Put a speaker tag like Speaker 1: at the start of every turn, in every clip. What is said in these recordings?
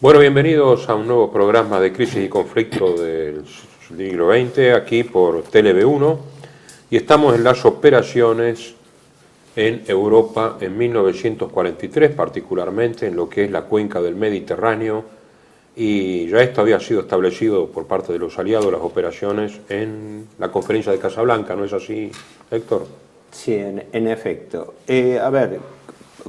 Speaker 1: Bueno, bienvenidos a un nuevo programa de crisis y conflicto del siglo XX, aquí por TLV1, y estamos en las operaciones en Europa en 1943, particularmente en lo que es la cuenca del Mediterráneo, y ya esto había sido establecido por parte de los aliados, las operaciones en la conferencia de Casablanca, ¿no es así, Héctor?
Speaker 2: Sí, en efecto. A ver,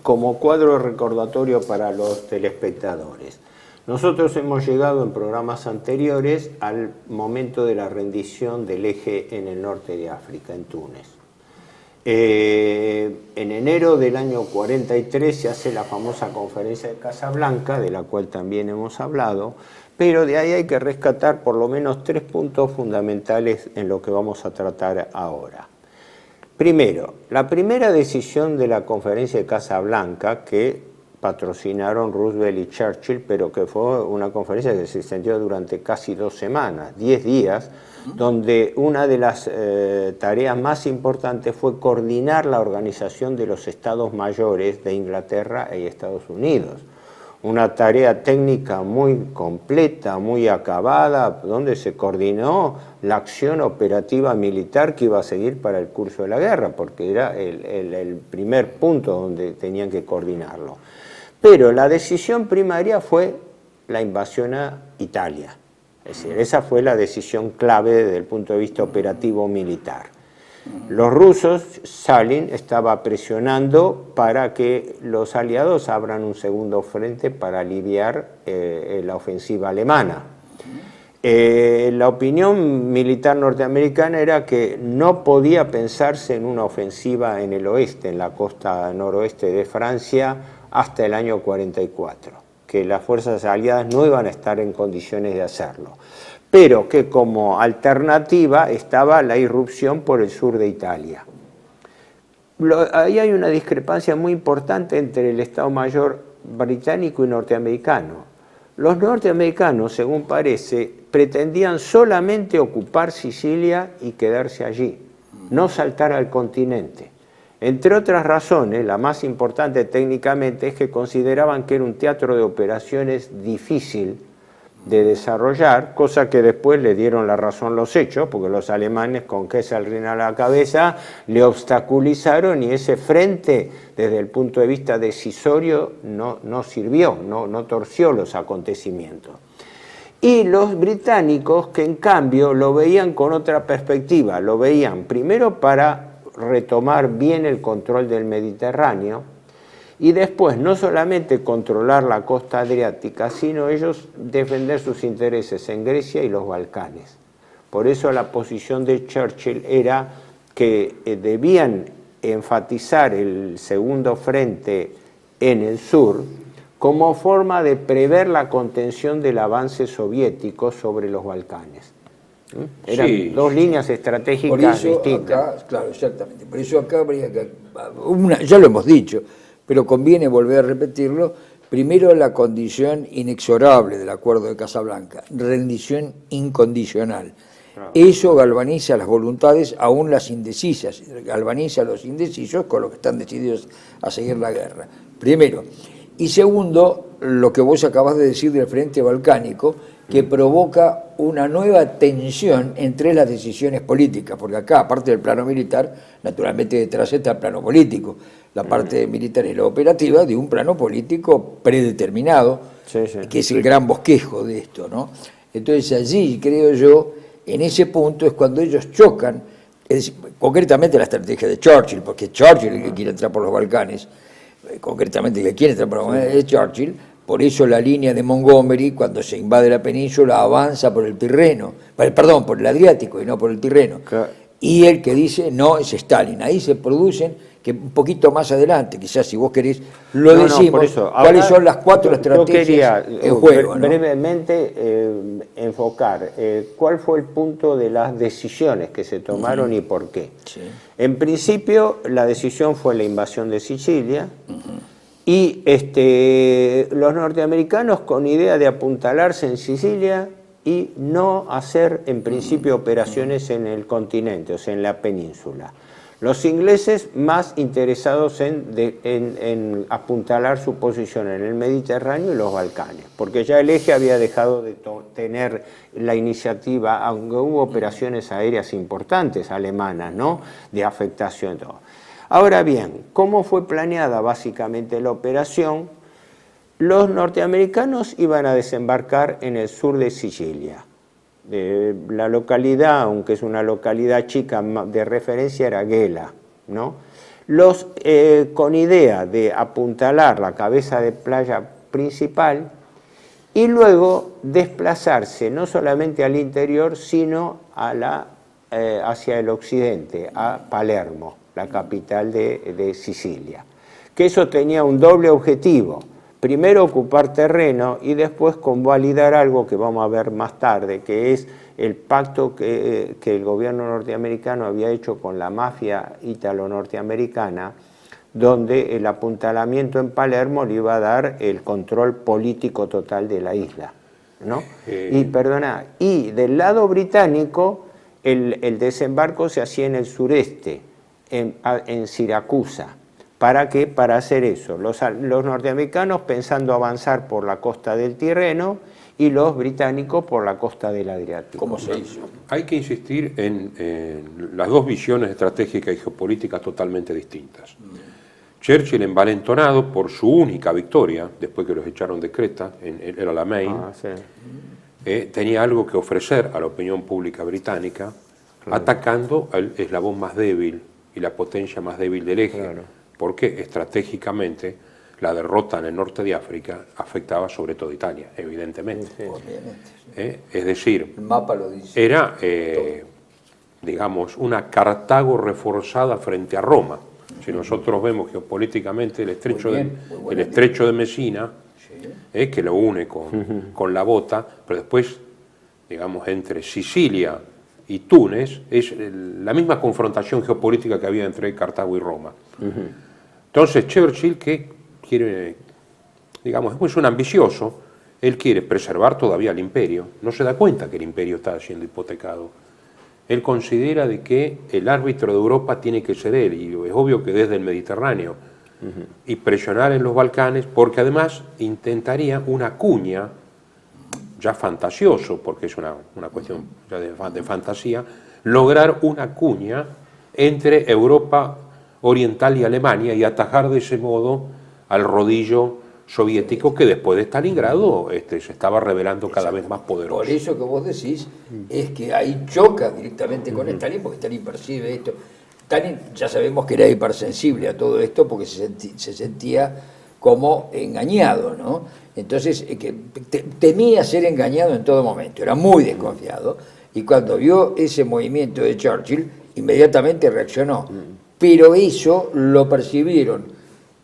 Speaker 2: como cuadro recordatorio para los telespectadores, nosotros hemos llegado en programas anteriores al momento de la rendición del eje en el norte de África, en Túnez. En enero del año 43 se hace la famosa conferencia de Casablanca, de la cual también hemos hablado, pero de ahí hay que rescatar por lo menos 3 puntos fundamentales en lo que vamos a tratar ahora. Primero, la primera decisión de la conferencia de Casablanca, que patrocinaron Roosevelt y Churchill, pero que fue una conferencia que se extendió durante casi 2 semanas, 10 días, donde una de las tareas más importantes fue coordinar la organización de los estados mayores de Inglaterra y Estados Unidos. Una tarea técnica muy completa, muy acabada, donde se coordinó la acción operativa militar que iba a seguir para el curso de la guerra, porque era el primer punto donde tenían que coordinarlo. Pero la decisión primaria fue la invasión a Italia. Es decir, esa fue la decisión clave desde el punto de vista operativo militar. Los rusos, Stalin estaba presionando para que los aliados abran un segundo frente para aliviar la ofensiva alemana. La opinión militar norteamericana era que no podía pensarse en una ofensiva en el oeste, en la costa noroeste de Francia, hasta el año 44, que las fuerzas aliadas no iban a estar en condiciones de hacerlo, pero que como alternativa estaba la irrupción por el sur de Italia. Ahí hay una discrepancia muy importante entre el Estado Mayor británico y norteamericano. Los norteamericanos, según parece, pretendían solamente ocupar Sicilia y quedarse allí, no saltar al continente. Entre otras razones, la más importante técnicamente es que consideraban que era un teatro de operaciones difícil de desarrollar, cosa que después le dieron la razón los hechos, porque los alemanes con Kesselring a la cabeza le obstaculizaron y ese frente, desde el punto de vista decisorio, no sirvió, no torció los acontecimientos. Y los británicos, que en cambio lo veían con otra perspectiva, lo veían primero para retomar bien el control del Mediterráneo y después no solamente controlar la costa adriática, sino ellos defender sus intereses en Grecia y los Balcanes. Por eso la posición de Churchill era que debían enfatizar el segundo frente en el sur como forma de prever la contención del avance soviético sobre los Balcanes. Eran dos líneas estratégicas distintas.
Speaker 3: Acá, claro, exactamente. Por eso acá habría que... ya lo hemos dicho, pero conviene volver a repetirlo. Primero, la condición inexorable del Acuerdo de Casablanca, rendición incondicional. Claro. Eso galvaniza las voluntades, aún las indecisas, galvaniza a los indecisos con los que están decididos a seguir la guerra. Primero. Y segundo, lo que vos acabás de decir del Frente Balcánico, que provoca una nueva tensión entre las decisiones políticas, porque acá, aparte del plano militar, naturalmente detrás está el plano político, la parte militar y la operativa de un plano político predeterminado, que es el gran bosquejo de esto, ¿no? Entonces allí, creo yo, en ese punto es cuando ellos chocan, es decir, concretamente la estrategia de Churchill, porque Churchill es el que quiere entrar por los Balcanes, concretamente el que quiere entrar por los Balcanes es Churchill. Por eso la línea de Montgomery, cuando se invade la península, avanza por el Tirreno, perdón, por el Adriático y no por el Tirreno. Claro. Y el que dice no es Stalin. Ahí se producen, que un poquito más adelante, quizás si vos querés, lo decimos, por eso. Cuáles son las 4 estrategias en juego.
Speaker 2: Brevemente enfocar cuál fue el punto de las decisiones que se tomaron y por qué. Sí. En principio, la decisión fue la invasión de Sicilia. Y los norteamericanos con idea de apuntalarse en Sicilia y no hacer en principio operaciones en el continente, o sea, en la península. Los ingleses más interesados en apuntalar su posición en el Mediterráneo y los Balcanes, porque ya el eje había dejado de tener la iniciativa, aunque hubo operaciones aéreas importantes alemanas, ¿no?, de afectación y todo. Ahora bien, ¿cómo fue planeada básicamente la operación? Los norteamericanos iban a desembarcar en el sur de Sicilia. La localidad, aunque es una localidad chica de referencia, era Gela, ¿no? Con idea de apuntalar la cabeza de playa principal y luego desplazarse no solamente al interior, sino hacia el occidente, a Palermo, la capital de Sicilia. Que eso tenía un doble objetivo. Primero ocupar terreno y después convalidar algo que vamos a ver más tarde, que es el pacto que el gobierno norteamericano había hecho con la mafia ítalo-norteamericana, donde el apuntalamiento en Palermo le iba a dar el control político total de la isla, ¿no? Y del lado británico, el desembarco se hacía en el sureste, en Siracusa. ¿Para qué? Para hacer eso. Los norteamericanos pensando avanzar por la costa del Tirreno y los británicos por la costa del Adriático.
Speaker 3: ¿Cómo se hizo?
Speaker 1: Hay que insistir en las dos visiones estratégicas y geopolíticas totalmente distintas. Churchill, envalentonado por su única victoria, después que los echaron de Creta, en el Alamein, tenía algo que ofrecer a la opinión pública británica, atacando al eslabón más débil y la potencia más débil del eje. Claro. Porque estratégicamente la derrota en el norte de África afectaba sobre todo a Italia, evidentemente. Es decir,
Speaker 3: el mapa lo dice.
Speaker 1: Era, digamos, una Cartago reforzada frente a Roma. Si nosotros vemos geopolíticamente el estrecho de Messina, que lo une con la Bota, pero después, digamos, entre Sicilia y Túnez, es la misma confrontación geopolítica que había entre Cartago y Roma. Entonces Churchill, que quiere, digamos, es un ambicioso, él quiere preservar todavía el imperio, no se da cuenta que el imperio está siendo hipotecado. Él considera de que el árbitro de Europa tiene que ser él, y es obvio que desde el Mediterráneo, y presionar en los Balcanes, porque además intentaría una cuña, ya fantasioso, porque es una cuestión ya de fantasía, lograr una cuña entre Europa Oriental y Alemania y atajar de ese modo al rodillo soviético que después de Stalingrado se estaba revelando cada vez más poderoso.
Speaker 3: Por eso que vos decís es que ahí choca directamente con Stalin, porque Stalin percibe esto. Stalin ya sabemos que era hipersensible a todo esto porque se sentía como engañado, ¿no? Entonces temía ser engañado en todo momento, era muy desconfiado, y cuando vio ese movimiento de Churchill inmediatamente reaccionó. Pero eso lo percibieron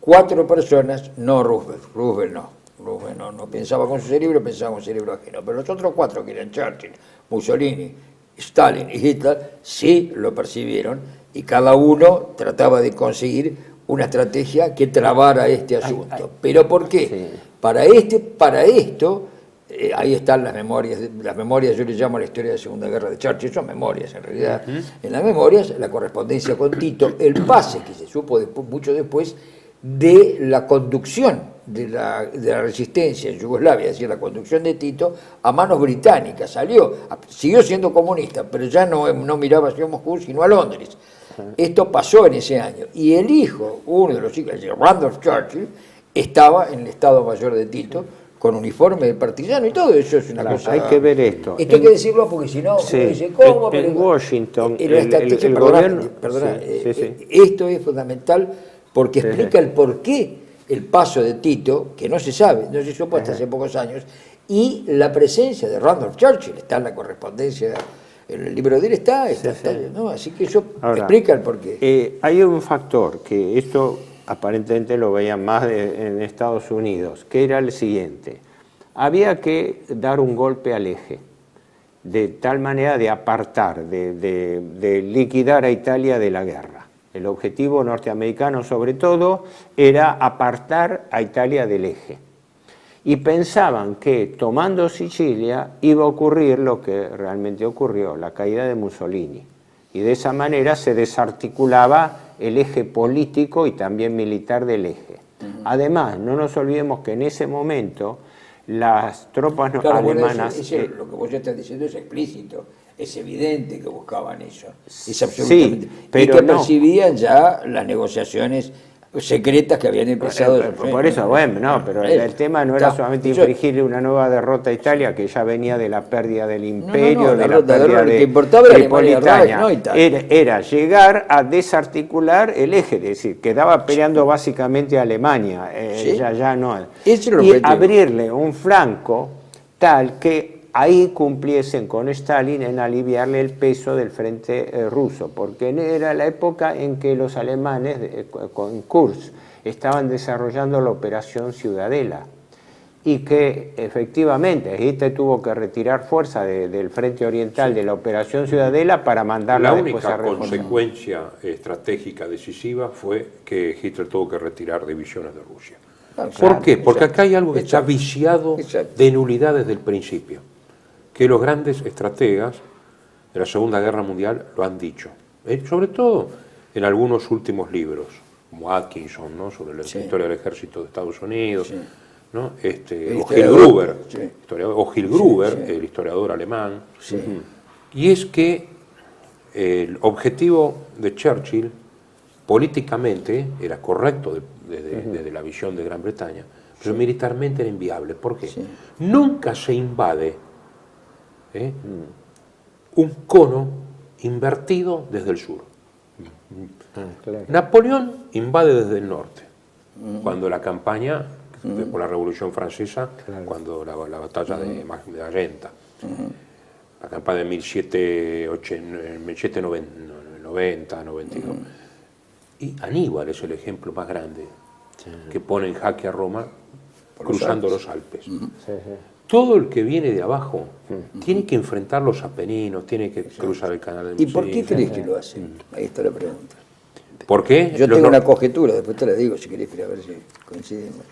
Speaker 3: 4 personas, no Roosevelt. Roosevelt no pensaba con su cerebro, pensaba con su cerebro ajeno. Pero los otros 4, que eran Churchill, Mussolini, Stalin y Hitler, sí lo percibieron, y cada uno trataba de conseguir una estrategia que trabara este asunto. ¿Pero por qué? Sí. Para esto, ahí están las memorias, yo les llamo la historia de la Segunda Guerra de Churchill, son memorias en realidad. En las memorias, la correspondencia con Tito, el pase que se supo mucho después de la conducción de la resistencia en Yugoslavia, es decir, la conducción de Tito a manos británicas. Siguió siendo comunista, pero ya no miraba hacia Moscú, sino a Londres. Esto pasó en ese año. Y el hijo, uno de los hijos, Randolph Churchill, estaba en el Estado Mayor de Tito, con uniforme de partisano y todo eso es una cosa.
Speaker 2: Hay que ver esto.
Speaker 3: Esto hay que decirlo porque si no,
Speaker 2: sí,
Speaker 3: dice, ¿cómo?
Speaker 2: En Washington,
Speaker 3: el gobierno, esto es fundamental porque explica el porqué el paso de Tito, que no se sabe, no se supo hasta hace pocos años, y la presencia de Randolph Churchill, está en la correspondencia, en el libro de él está, ¿no? Así que eso explica el porqué.
Speaker 2: Hay un factor que esto aparentemente lo veían más en Estados Unidos, que era el siguiente: había que dar un golpe al eje, de tal manera de apartar, de liquidar a Italia de la guerra. El objetivo norteamericano, sobre todo, era apartar a Italia del eje. Y pensaban que tomando Sicilia iba a ocurrir lo que realmente ocurrió, la caída de Mussolini. y de esa manera se desarticulaba el eje político y también militar del eje. Además, no nos olvidemos que en ese momento las tropas alemanas...
Speaker 3: Lo que vos ya estás diciendo es explícito, es evidente que buscaban eso, es absolutamente...
Speaker 2: Sí, pero
Speaker 3: y que percibían ya las negociaciones secretas que habían empezado.
Speaker 2: Por eso, bueno, no, pero el tema no era solamente infligirle una nueva derrota a Italia, que ya venía de la pérdida del imperio, de la pérdida de Tripolitania. Era llegar a desarticular el eje, es decir, quedaba peleando básicamente a Alemania, ya no. Y abrirle un flanco tal que ahí cumpliesen con Stalin en aliviarle el peso del frente ruso, porque era la época en que los alemanes con Kurz estaban desarrollando la operación Ciudadela y que efectivamente Hitler tuvo que retirar fuerza del frente oriental de la operación Ciudadela para mandarla después a reforzar.
Speaker 1: La única consecuencia estratégica decisiva fue que Hitler tuvo que retirar divisiones de Rusia. ¿Por qué? Porque acá hay algo que está viciado de nulidad desde el principio, que los grandes estrategas de la Segunda Guerra Mundial lo han dicho, sobre todo en algunos últimos libros, como Atkinson, ¿no?, sobre la historia del ejército de Estados Unidos, ¿no?, o Gil Gruber, el historiador alemán, y es que el objetivo de Churchill políticamente era correcto desde la visión de Gran Bretaña, pero militarmente era inviable. ¿Por qué? Nunca se invade un cono invertido desde el sur. Claro. Napoleón invade desde el norte, cuando la campaña por la Revolución Francesa, cuando la batalla de Magenta, la campaña de 1790, 92. Y Aníbal es el ejemplo más grande que pone en jaque a Roma cruzando los Alpes. Todo el que viene de abajo tiene que enfrentar los Apeninos, tiene que cruzar el canal de Messina.
Speaker 3: ¿Y por qué crees que lo hacen? Ahí está la pregunta.
Speaker 1: ¿Por qué?
Speaker 3: Yo tengo una conjetura, después te la digo si querés, a ver si coincidimos.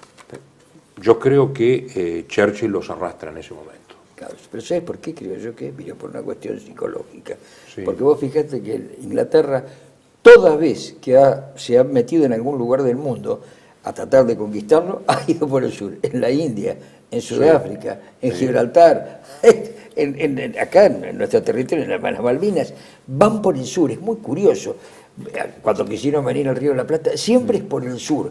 Speaker 1: Yo creo que Churchill los arrastra en ese momento.
Speaker 3: Claro, pero ¿sabes por qué creo yo que vino? Por una cuestión psicológica. Porque vos fijate que Inglaterra, toda vez que se ha metido en algún lugar del mundo a tratar de conquistarlo, ha ido por el sur, en la India, en Sudáfrica, en Gibraltar, acá en nuestro territorio, en las Malvinas, van por el sur, es muy curioso. Cuando quisieron venir al Río de la Plata, siempre es por el sur.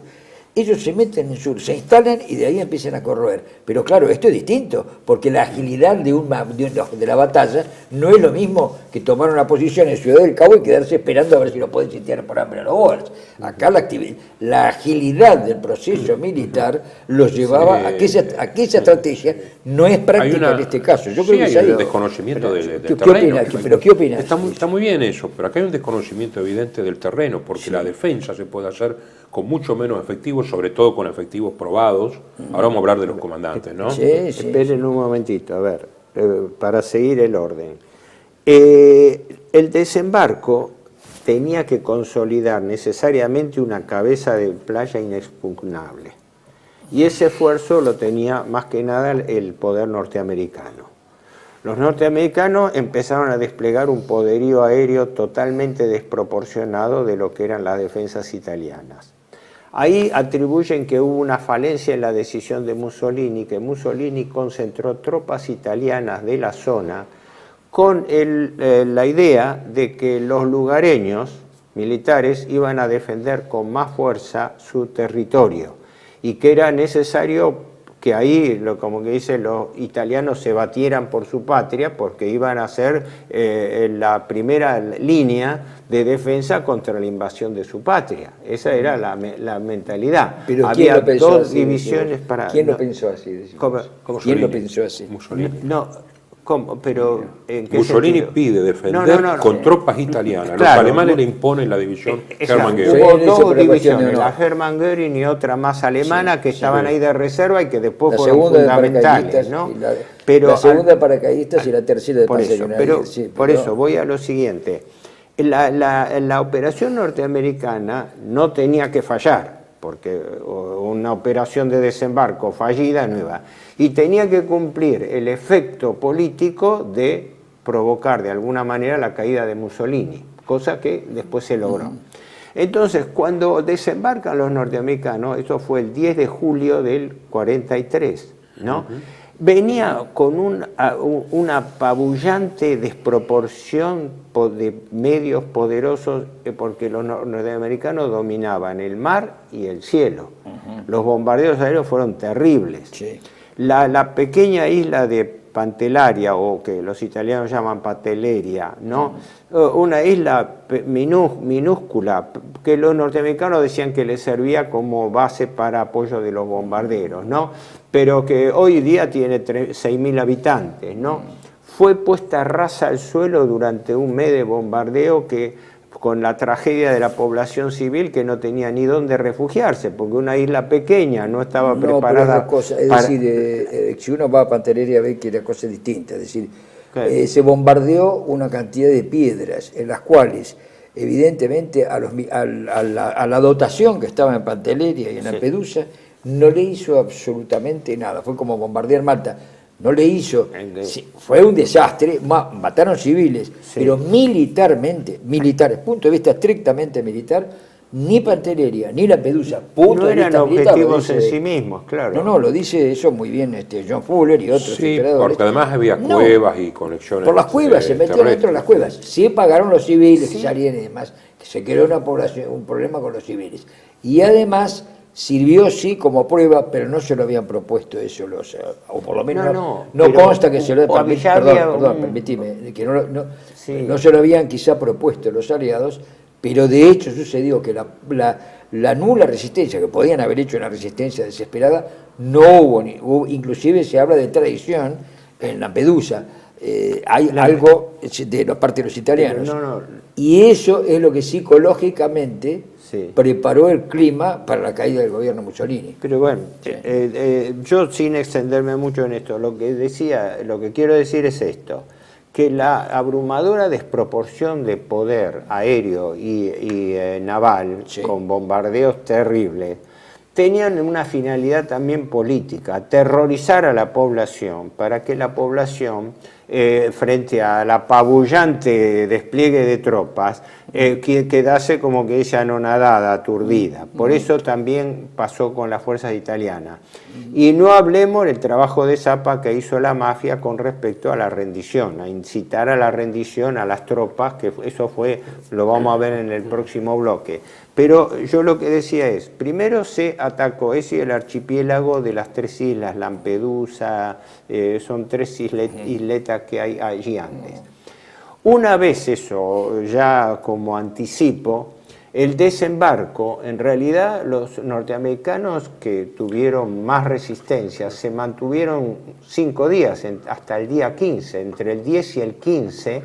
Speaker 3: Ellos se meten en el sur, se instalan y de ahí empiezan a corroer. Pero claro, esto es distinto, porque la agilidad de la batalla no es lo mismo que tomar una posición en Ciudad del Cabo y quedarse esperando a ver si lo pueden sitiar por hambre a los boers. Acá la agilidad del proceso militar los llevaba a que esa estrategia no es práctica en este caso. Yo creo que
Speaker 1: hay un desconocimiento del
Speaker 3: terreno. ¿Qué opinas?
Speaker 1: Está muy bien eso, pero acá hay un desconocimiento evidente del terreno, porque la defensa se puede hacer con mucho menos efectivos, sobre todo con efectivos probados. Ahora vamos a hablar de los comandantes, ¿no?
Speaker 2: Esperen un momentito, a ver, para seguir el orden. El desembarco tenía que consolidar necesariamente una cabeza de playa inexpugnable. Y ese esfuerzo lo tenía más que nada el poder norteamericano. Los norteamericanos empezaron a desplegar un poderío aéreo totalmente desproporcionado de lo que eran las defensas italianas. Ahí atribuyen que hubo una falencia en la decisión de Mussolini, que Mussolini concentró tropas italianas de la zona con la idea de que los lugareños militares iban a defender con más fuerza su territorio y que era necesario que ahí, como que dicen, los italianos se batieran por su patria porque iban a ser la primera línea de defensa contra la invasión de su patria. Esa era la mentalidad.
Speaker 3: Pero
Speaker 2: había
Speaker 3: ¿quién lo pensó
Speaker 2: dos
Speaker 3: así,
Speaker 2: divisiones para...
Speaker 3: ¿Quién lo pensó así? ¿Quién lo pensó así?
Speaker 1: Mussolini.
Speaker 2: ¿Cómo? Pero, ¿en qué
Speaker 1: Mussolini
Speaker 2: sentido?
Speaker 1: pide defender con tropas italianas. Los alemanes le imponen la división Hermann-Göring.
Speaker 2: Hubo dos divisiones, la Hermann-Göring y otra más alemana que estaban ahí de reserva y que después fueron fundamentales, ¿no?
Speaker 3: La segunda paracaidistas y la tercera de
Speaker 2: Por eso voy a lo siguiente. La operación norteamericana no tenía que fallar, porque una operación de desembarco fallida no iba. Y tenía que cumplir el efecto político de provocar de alguna manera la caída de Mussolini, cosa que después se logró. Entonces, cuando desembarcan los norteamericanos, eso fue el 10 de julio del 43, ¿no? Venía con una apabullante desproporción de medios poderosos, porque los norteamericanos dominaban el mar y el cielo. Los bombardeos aéreos fueron terribles.
Speaker 3: Sí.
Speaker 2: La pequeña isla de Pantelleria, o que los italianos llaman Pantelleria, ¿no? Una isla minúscula, que los norteamericanos decían que les servía como base para apoyo de los bombarderos, ¿no? Pero que hoy día tiene 6.000 habitantes, ¿no? Fue puesta rasa al suelo durante un mes de bombardeo, que con la tragedia de la población civil que no tenía ni dónde refugiarse, porque una isla pequeña no estaba preparada.
Speaker 3: Decir, si uno va a Pantelleria ve que era cosa distinta, es decir, se bombardeó una cantidad de piedras en las cuales evidentemente a la dotación que estaba en Pantelleria y en Lampedusa no le hizo absolutamente nada, fue como bombardear Malta. No le hizo, fue un desastre, mataron civiles, pero militarmente, punto de vista estrictamente militar, ni Pantelleria ni Lampedusa, punto de vista militar.
Speaker 2: No eran objetivos en sí mismos, claro.
Speaker 3: No, lo dice eso muy bien John Fuller y otros historiadores.
Speaker 1: Porque además había cuevas y conexiones.
Speaker 3: Por las cuevas, se metieron dentro de las cuevas. Sí pagaron los civiles que salían y demás, que se creó un problema con los civiles. Y además sirvió como prueba, pero no se lo habían propuesto eso, o por lo menos no consta que se lo permitime, que no se lo habían quizá propuesto los aliados, pero de hecho sucedió que la nula resistencia, que podían haber hecho una resistencia desesperada, no hubo, inclusive se habla de traición en Lampedusa. Hay algo de la parte de los italianos, y eso es lo que psicológicamente preparó el clima para la caída del gobierno Mussolini.
Speaker 2: Pero bueno, yo sin extenderme mucho en esto, lo que quiero decir es esto, que la abrumadora desproporción de poder aéreo y naval, con bombardeos terribles, tenían una finalidad también política, aterrorizar a la población, para que la población, frente al apabullante despliegue de tropas, quedase como que ella anonadada, aturdida. Por eso también pasó con las fuerzas italianas. Y no hablemos del trabajo de Zappa que hizo la mafia con respecto a la rendición, a incitar a la rendición a las tropas, que eso lo vamos a ver en el próximo bloque. Pero yo lo que decía es, primero se atacó el archipiélago de las 3 islas, Lampedusa, son 3 isletas que hay allí antes. Una vez eso, ya como anticipo, el desembarco, en realidad los norteamericanos que tuvieron más resistencia se mantuvieron 5 días, hasta el día 15, entre el 10 y el 15,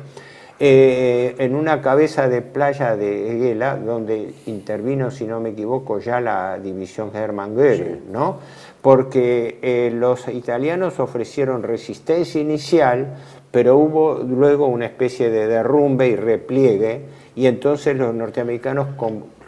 Speaker 2: en una cabeza de playa de Gela, donde intervino, si no me equivoco, ya la división Hermann Göring, ¿no? Porque los italianos ofrecieron resistencia inicial, pero hubo luego una especie de derrumbe y repliegue, y entonces los norteamericanos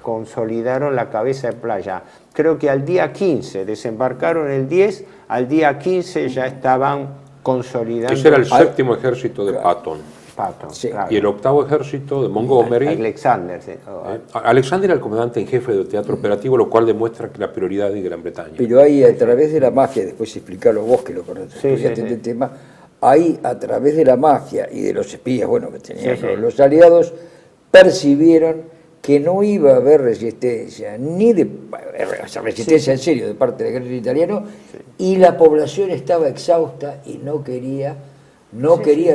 Speaker 2: consolidaron la cabeza de playa. Creo que al día 15, desembarcaron el 10, al día 15 ya estaban consolidando.
Speaker 1: Ese era el 7º ejército de Patton.
Speaker 2: Claro.
Speaker 1: Y el 8º ejército de Montgomery.
Speaker 2: Alexander.
Speaker 1: Alexander era el comandante en jefe del teatro operativo, lo cual demuestra que la prioridad de Gran Bretaña.
Speaker 3: Pero hay a través de la mafia, después explicarlo vos que lo conoces, el tema, hay a través de la mafia y de los espías, que tenían los aliados, percibieron que no iba a haber resistencia, resistencia en serio de parte del ejército italiano, y la población estaba exhausta y no quería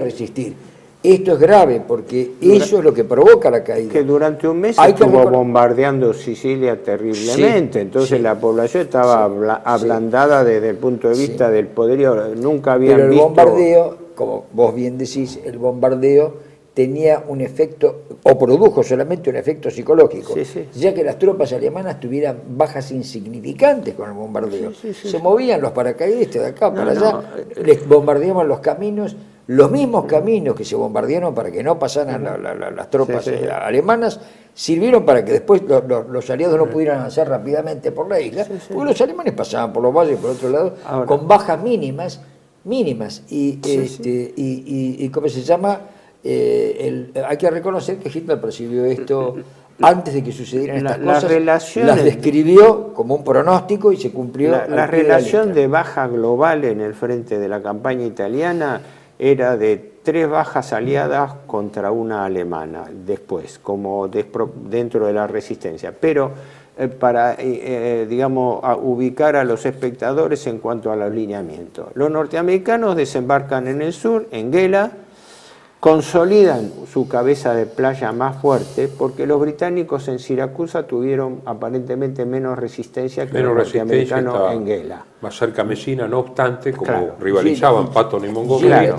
Speaker 3: resistir. Esto es grave porque eso es lo que provoca la caída.
Speaker 2: Que durante un mes estuvo bombardeando Sicilia terriblemente, entonces la población estaba ablandada desde el punto de vista del poderío. Nunca habían visto...
Speaker 3: Pero el bombardeo, como vos bien decís, el bombardeo tenía un efecto, o produjo solamente un efecto psicológico, ya que las tropas alemanas tuvieran bajas insignificantes con el bombardeo. Se movían los paracaidistas de acá para allá, les bombardeaban los caminos, los mismos caminos que se bombardearon para que no pasaran las tropas alemanas, sirvieron para que después los aliados no pudieran avanzar rápidamente por la isla, porque los alemanes pasaban por los valles por otro lado, con bajas mínimas, y ¿cómo se llama? hay que reconocer que Hitler percibió esto antes de que sucedieran estas
Speaker 2: Las
Speaker 3: cosas,
Speaker 2: relaciones,
Speaker 3: las describió como un pronóstico y se cumplió.
Speaker 2: La relación de baja global en el frente de la campaña italiana era de 3 bajas aliadas contra una alemana, después, como dentro de la resistencia. Pero para, digamos, ubicar a los espectadores en cuanto a los lineamientos. Los norteamericanos desembarcan en el sur, en Gela, consolidan su cabeza de playa más fuerte porque los británicos en Siracusa tuvieron aparentemente menos resistencia que los norteamericanos en Gela.
Speaker 1: Más cerca a Messina, no obstante, como
Speaker 2: Claro.
Speaker 1: rivalizaban Patton y Montgomery.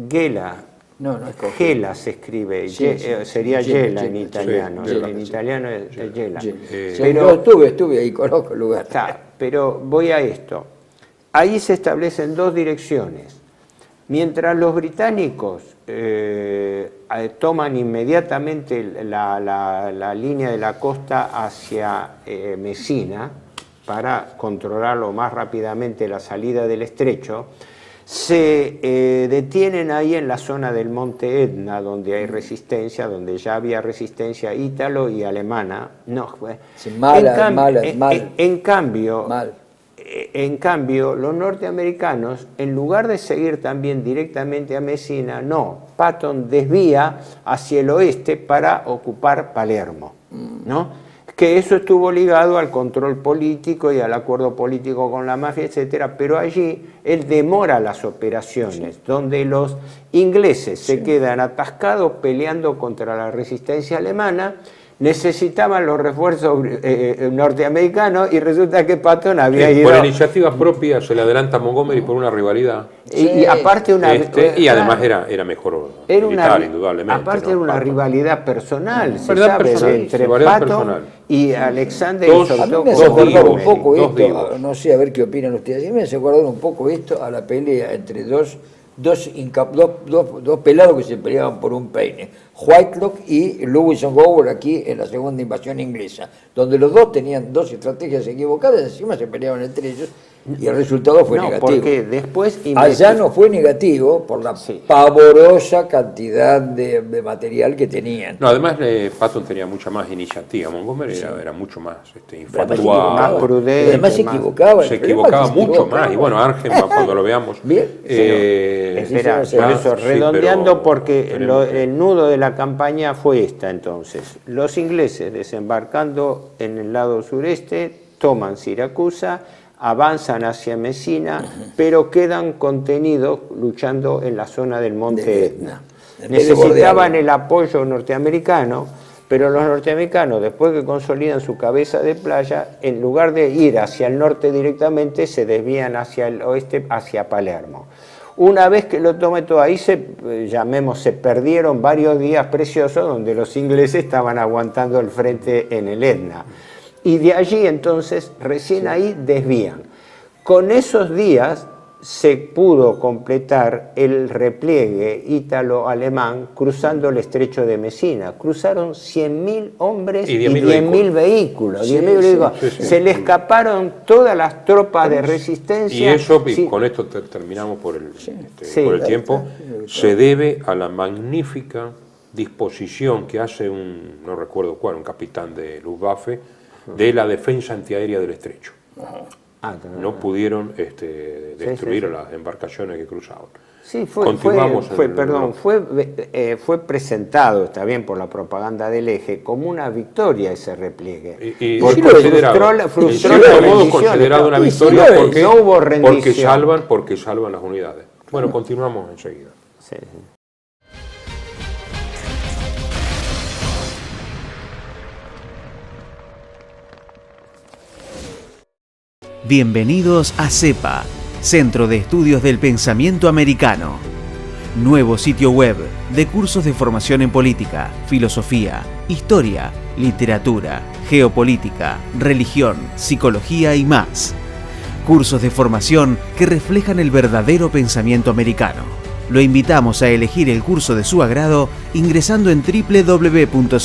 Speaker 2: Gela.
Speaker 3: No, no es con
Speaker 2: Gela se escribe, sería Gela en italiano. En italiano es Gela.
Speaker 3: Pero estuve ahí, conozco el lugar.
Speaker 2: Pero voy a esto. Ahí se establecen 2 direcciones. Mientras los británicos toman inmediatamente la línea de la costa hacia Messina para controlar lo más rápidamente la salida del estrecho, se detienen ahí en la zona del monte Etna, donde hay resistencia, donde ya había resistencia ítalo y alemana. En cambio, los norteamericanos, en lugar de seguir también directamente a Messina, no, Patton desvía hacia el oeste para ocupar Palermo, ¿no? Que eso estuvo ligado al control político y al acuerdo político con la mafia, etcétera, pero allí él demora las operaciones, donde los ingleses se quedan atascados peleando contra la resistencia alemana, necesitaban los refuerzos norteamericanos y resulta que Patton había ido...
Speaker 1: Por iniciativa propia se le adelanta a Montgomery por una rivalidad.
Speaker 2: Y aparte
Speaker 1: y además era mejor militar, indudablemente.
Speaker 2: Aparte
Speaker 1: ¿no?
Speaker 2: era una rivalidad personal, se
Speaker 1: Rivalidad
Speaker 2: sabe,
Speaker 1: personal,
Speaker 2: entre
Speaker 1: rivalidad
Speaker 2: Patton
Speaker 1: personal.
Speaker 2: y Alexander.
Speaker 3: A mí me hace acordar un poco
Speaker 1: dos
Speaker 3: esto,
Speaker 1: vivos.
Speaker 3: no sé, a ver qué opinan ustedes, a mí me hace acordar un poco esto a la pelea entre dos pelados que se peleaban por un peine, Whitelock y Lewis Gower aquí en la segunda invasión inglesa, donde los dos tenían 2 estrategias equivocadas, encima se peleaban entre ellos y el resultado fue negativo.
Speaker 2: Porque después
Speaker 3: allá no fue negativo por la pavorosa cantidad de material que tenían.
Speaker 1: No, además Patton tenía mucha más iniciativa, Montgomery era mucho más infatuado,
Speaker 2: más prudente.
Speaker 3: Además se equivocaba.
Speaker 1: Se equivocaba mucho más, y bueno, Argenman cuando lo veamos.
Speaker 2: Por eso, redondeando, porque el nudo de la campaña fue esta entonces. Los ingleses desembarcando en el lado sureste, toman Siracusa, avanzan hacia Messina, pero quedan contenidos luchando en la zona del monte Etna. Necesitaban el apoyo norteamericano, pero los norteamericanos, después que consolidan su cabeza de playa, en lugar de ir hacia el norte directamente, se desvían hacia el oeste, hacia Palermo. Una vez que lo tomé todo ahí, se perdieron varios días preciosos donde los ingleses estaban aguantando el frente en el Etna. Y de allí entonces, recién ahí desvían. Con esos días se pudo completar el repliegue ítalo-alemán cruzando el estrecho de Messina. Cruzaron 100.000 hombres y 10.000 vehículos. Se le escaparon todas las tropas de resistencia.
Speaker 1: Y eso, con esto terminamos por el tiempo, se debe a la magnífica disposición que hace no recuerdo cuál, un capitán de Luftwaffe, de la defensa antiaérea del estrecho. No pudieron destruir a las embarcaciones que cruzaban.
Speaker 2: Sí, fue presentado, está bien, por la propaganda del eje, como una victoria ese repliegue.
Speaker 1: Porque frustró considerado una victoria porque
Speaker 2: no hubo rendición.
Speaker 1: Porque salvan las unidades. Bueno, continuamos enseguida.
Speaker 2: Sí.
Speaker 4: Bienvenidos a CEPA, Centro de Estudios del Pensamiento Americano. Nuevo sitio web de cursos de formación en política, filosofía, historia, literatura, geopolítica, religión, psicología y más. Cursos de formación que reflejan el verdadero pensamiento americano. Lo invitamos a elegir el curso de su agrado ingresando en www.cepa.la.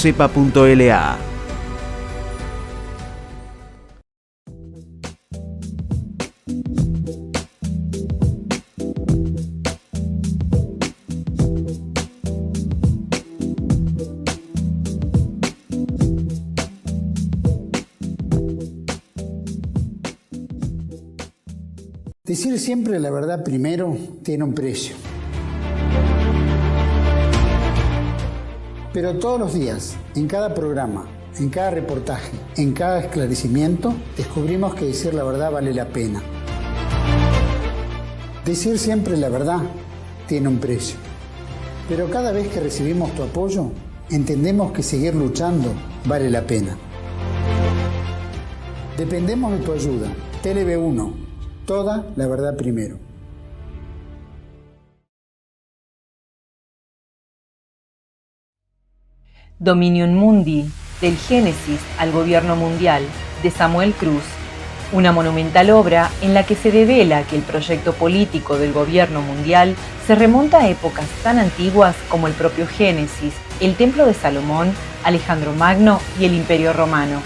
Speaker 5: Decir siempre la verdad primero tiene un precio. Pero todos los días, en cada programa, en cada reportaje, en cada esclarecimiento, descubrimos que decir la verdad vale la pena. Decir siempre la verdad tiene un precio. Pero cada vez que recibimos tu apoyo, entendemos que seguir luchando vale la pena. Dependemos de tu ayuda. TLV1, toda la verdad primero.
Speaker 6: Dominium Mundi, del Génesis al Gobierno Mundial, de Samuel Cruz, una monumental obra en la que se devela que el proyecto político del gobierno mundial se remonta a épocas tan antiguas como el propio Génesis, el Templo de Salomón, Alejandro Magno y el Imperio Romano.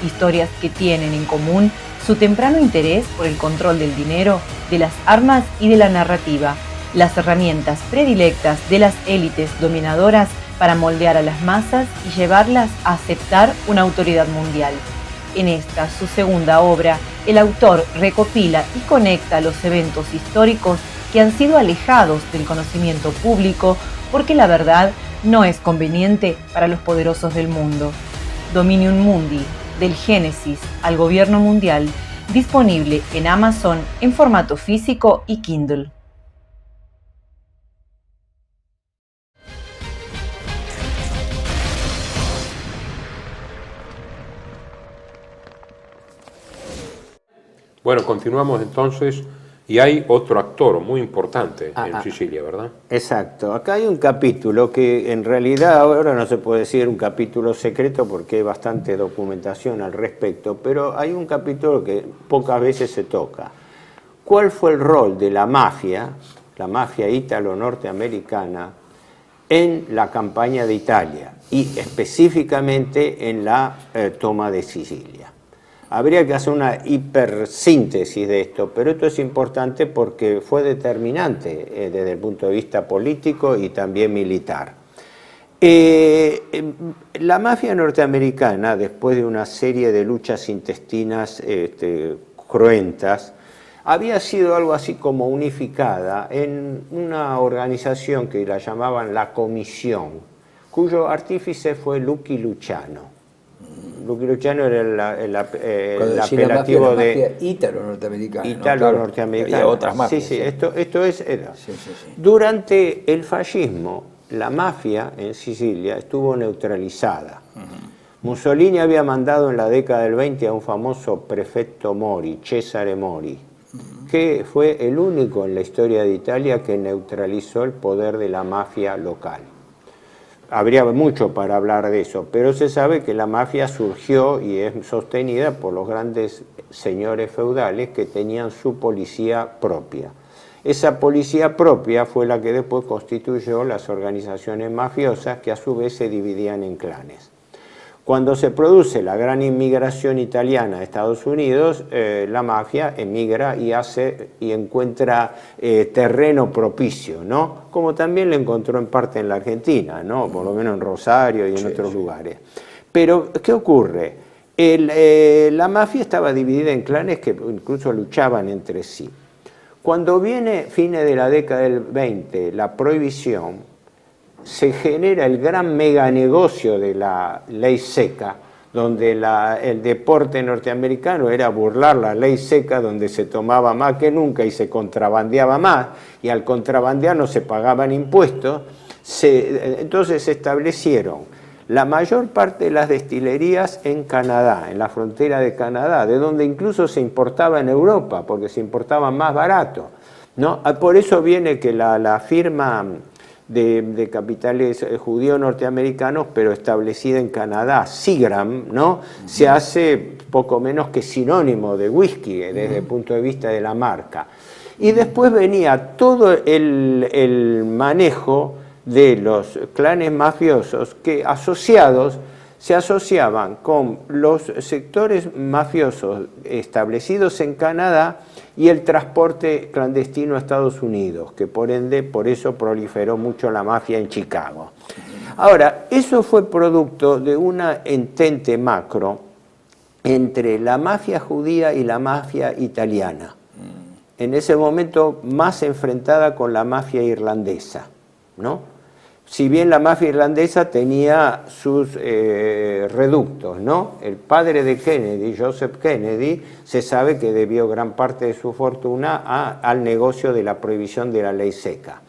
Speaker 6: Historias que tienen en común su temprano interés por el control del dinero, de las armas y de la narrativa, las herramientas predilectas de las élites dominadoras para moldear a las masas y llevarlas a aceptar una autoridad mundial. En esta, su segunda obra, el autor recopila y conecta los eventos históricos que han sido alejados del conocimiento público porque la verdad no es conveniente para los poderosos del mundo. Dominium Mundi, del Génesis al Gobierno Mundial, disponible en Amazon en formato físico y Kindle.
Speaker 1: Bueno, continuamos entonces, y hay otro actor muy importante en Sicilia, ¿verdad?
Speaker 2: Exacto. Acá hay un capítulo que en realidad ahora no se puede decir un capítulo secreto porque hay bastante documentación al respecto, pero hay un capítulo que pocas veces se toca. ¿Cuál fue el rol de la mafia ítalo-norteamericana, en la campaña de Italia y específicamente en la toma de Sicilia? Habría que hacer una hipersíntesis de esto, pero esto es importante porque fue determinante desde el punto de vista político y también militar. La mafia norteamericana, después de una serie de luchas intestinas cruentas, había sido algo así como unificada en una organización que la llamaban la Comisión, cuyo artífice fue Lucky Luciano. Lucky Luciano era el apelativo de
Speaker 3: ítalo-norteamericana.
Speaker 2: Ítalo-norteamericana.
Speaker 3: Y otras mafias.
Speaker 2: Sí, esto es. Era.
Speaker 3: Sí.
Speaker 2: Durante el fascismo, la mafia en Sicilia estuvo neutralizada. Mussolini había mandado en la década del 20 a un famoso prefecto Mori, Cesare Mori, que fue el único en la historia de Italia que neutralizó el poder de la mafia local. Habría mucho para hablar de eso, pero se sabe que la mafia surgió y es sostenida por los grandes señores feudales que tenían su policía propia. Esa policía propia fue la que después constituyó las organizaciones mafiosas que a su vez se dividían en clanes. Cuando se produce la gran inmigración italiana a Estados Unidos, la mafia emigra y encuentra terreno propicio, ¿no? Como también lo encontró en parte en la Argentina, ¿no? Por lo menos en Rosario y en otros lugares. Pero, ¿qué ocurre? La mafia estaba dividida en clanes que incluso luchaban entre sí. Cuando viene fines de la década del 20, la prohibición, se genera el gran meganegocio de la ley seca, donde el deporte norteamericano era burlar la ley seca, donde se tomaba más que nunca y se contrabandeaba más, y al contrabandear no se pagaban impuestos. Entonces se establecieron la mayor parte de las destilerías en Canadá, en la frontera de Canadá, de donde incluso se importaba en Europa, porque se importaba más barato, ¿no? Por eso viene que la firma de capitales judíos norteamericanos, pero establecida en Canadá, Seagram, ¿no? Se hace poco menos que sinónimo de whisky desde el punto de vista de la marca. Y después venía todo el manejo de los clanes mafiosos que se asociaban con los sectores mafiosos establecidos en Canadá y el transporte clandestino a Estados Unidos, que por ende, por eso proliferó mucho la mafia en Chicago. Ahora, eso fue producto de una entente macro entre la mafia judía y la mafia italiana. en ese momento más enfrentada con la mafia irlandesa, ¿no? Si bien la mafia irlandesa tenía sus reductos, ¿no? El padre de Kennedy, Joseph Kennedy, se sabe que debió gran parte de su fortuna al negocio de la prohibición de la ley seca.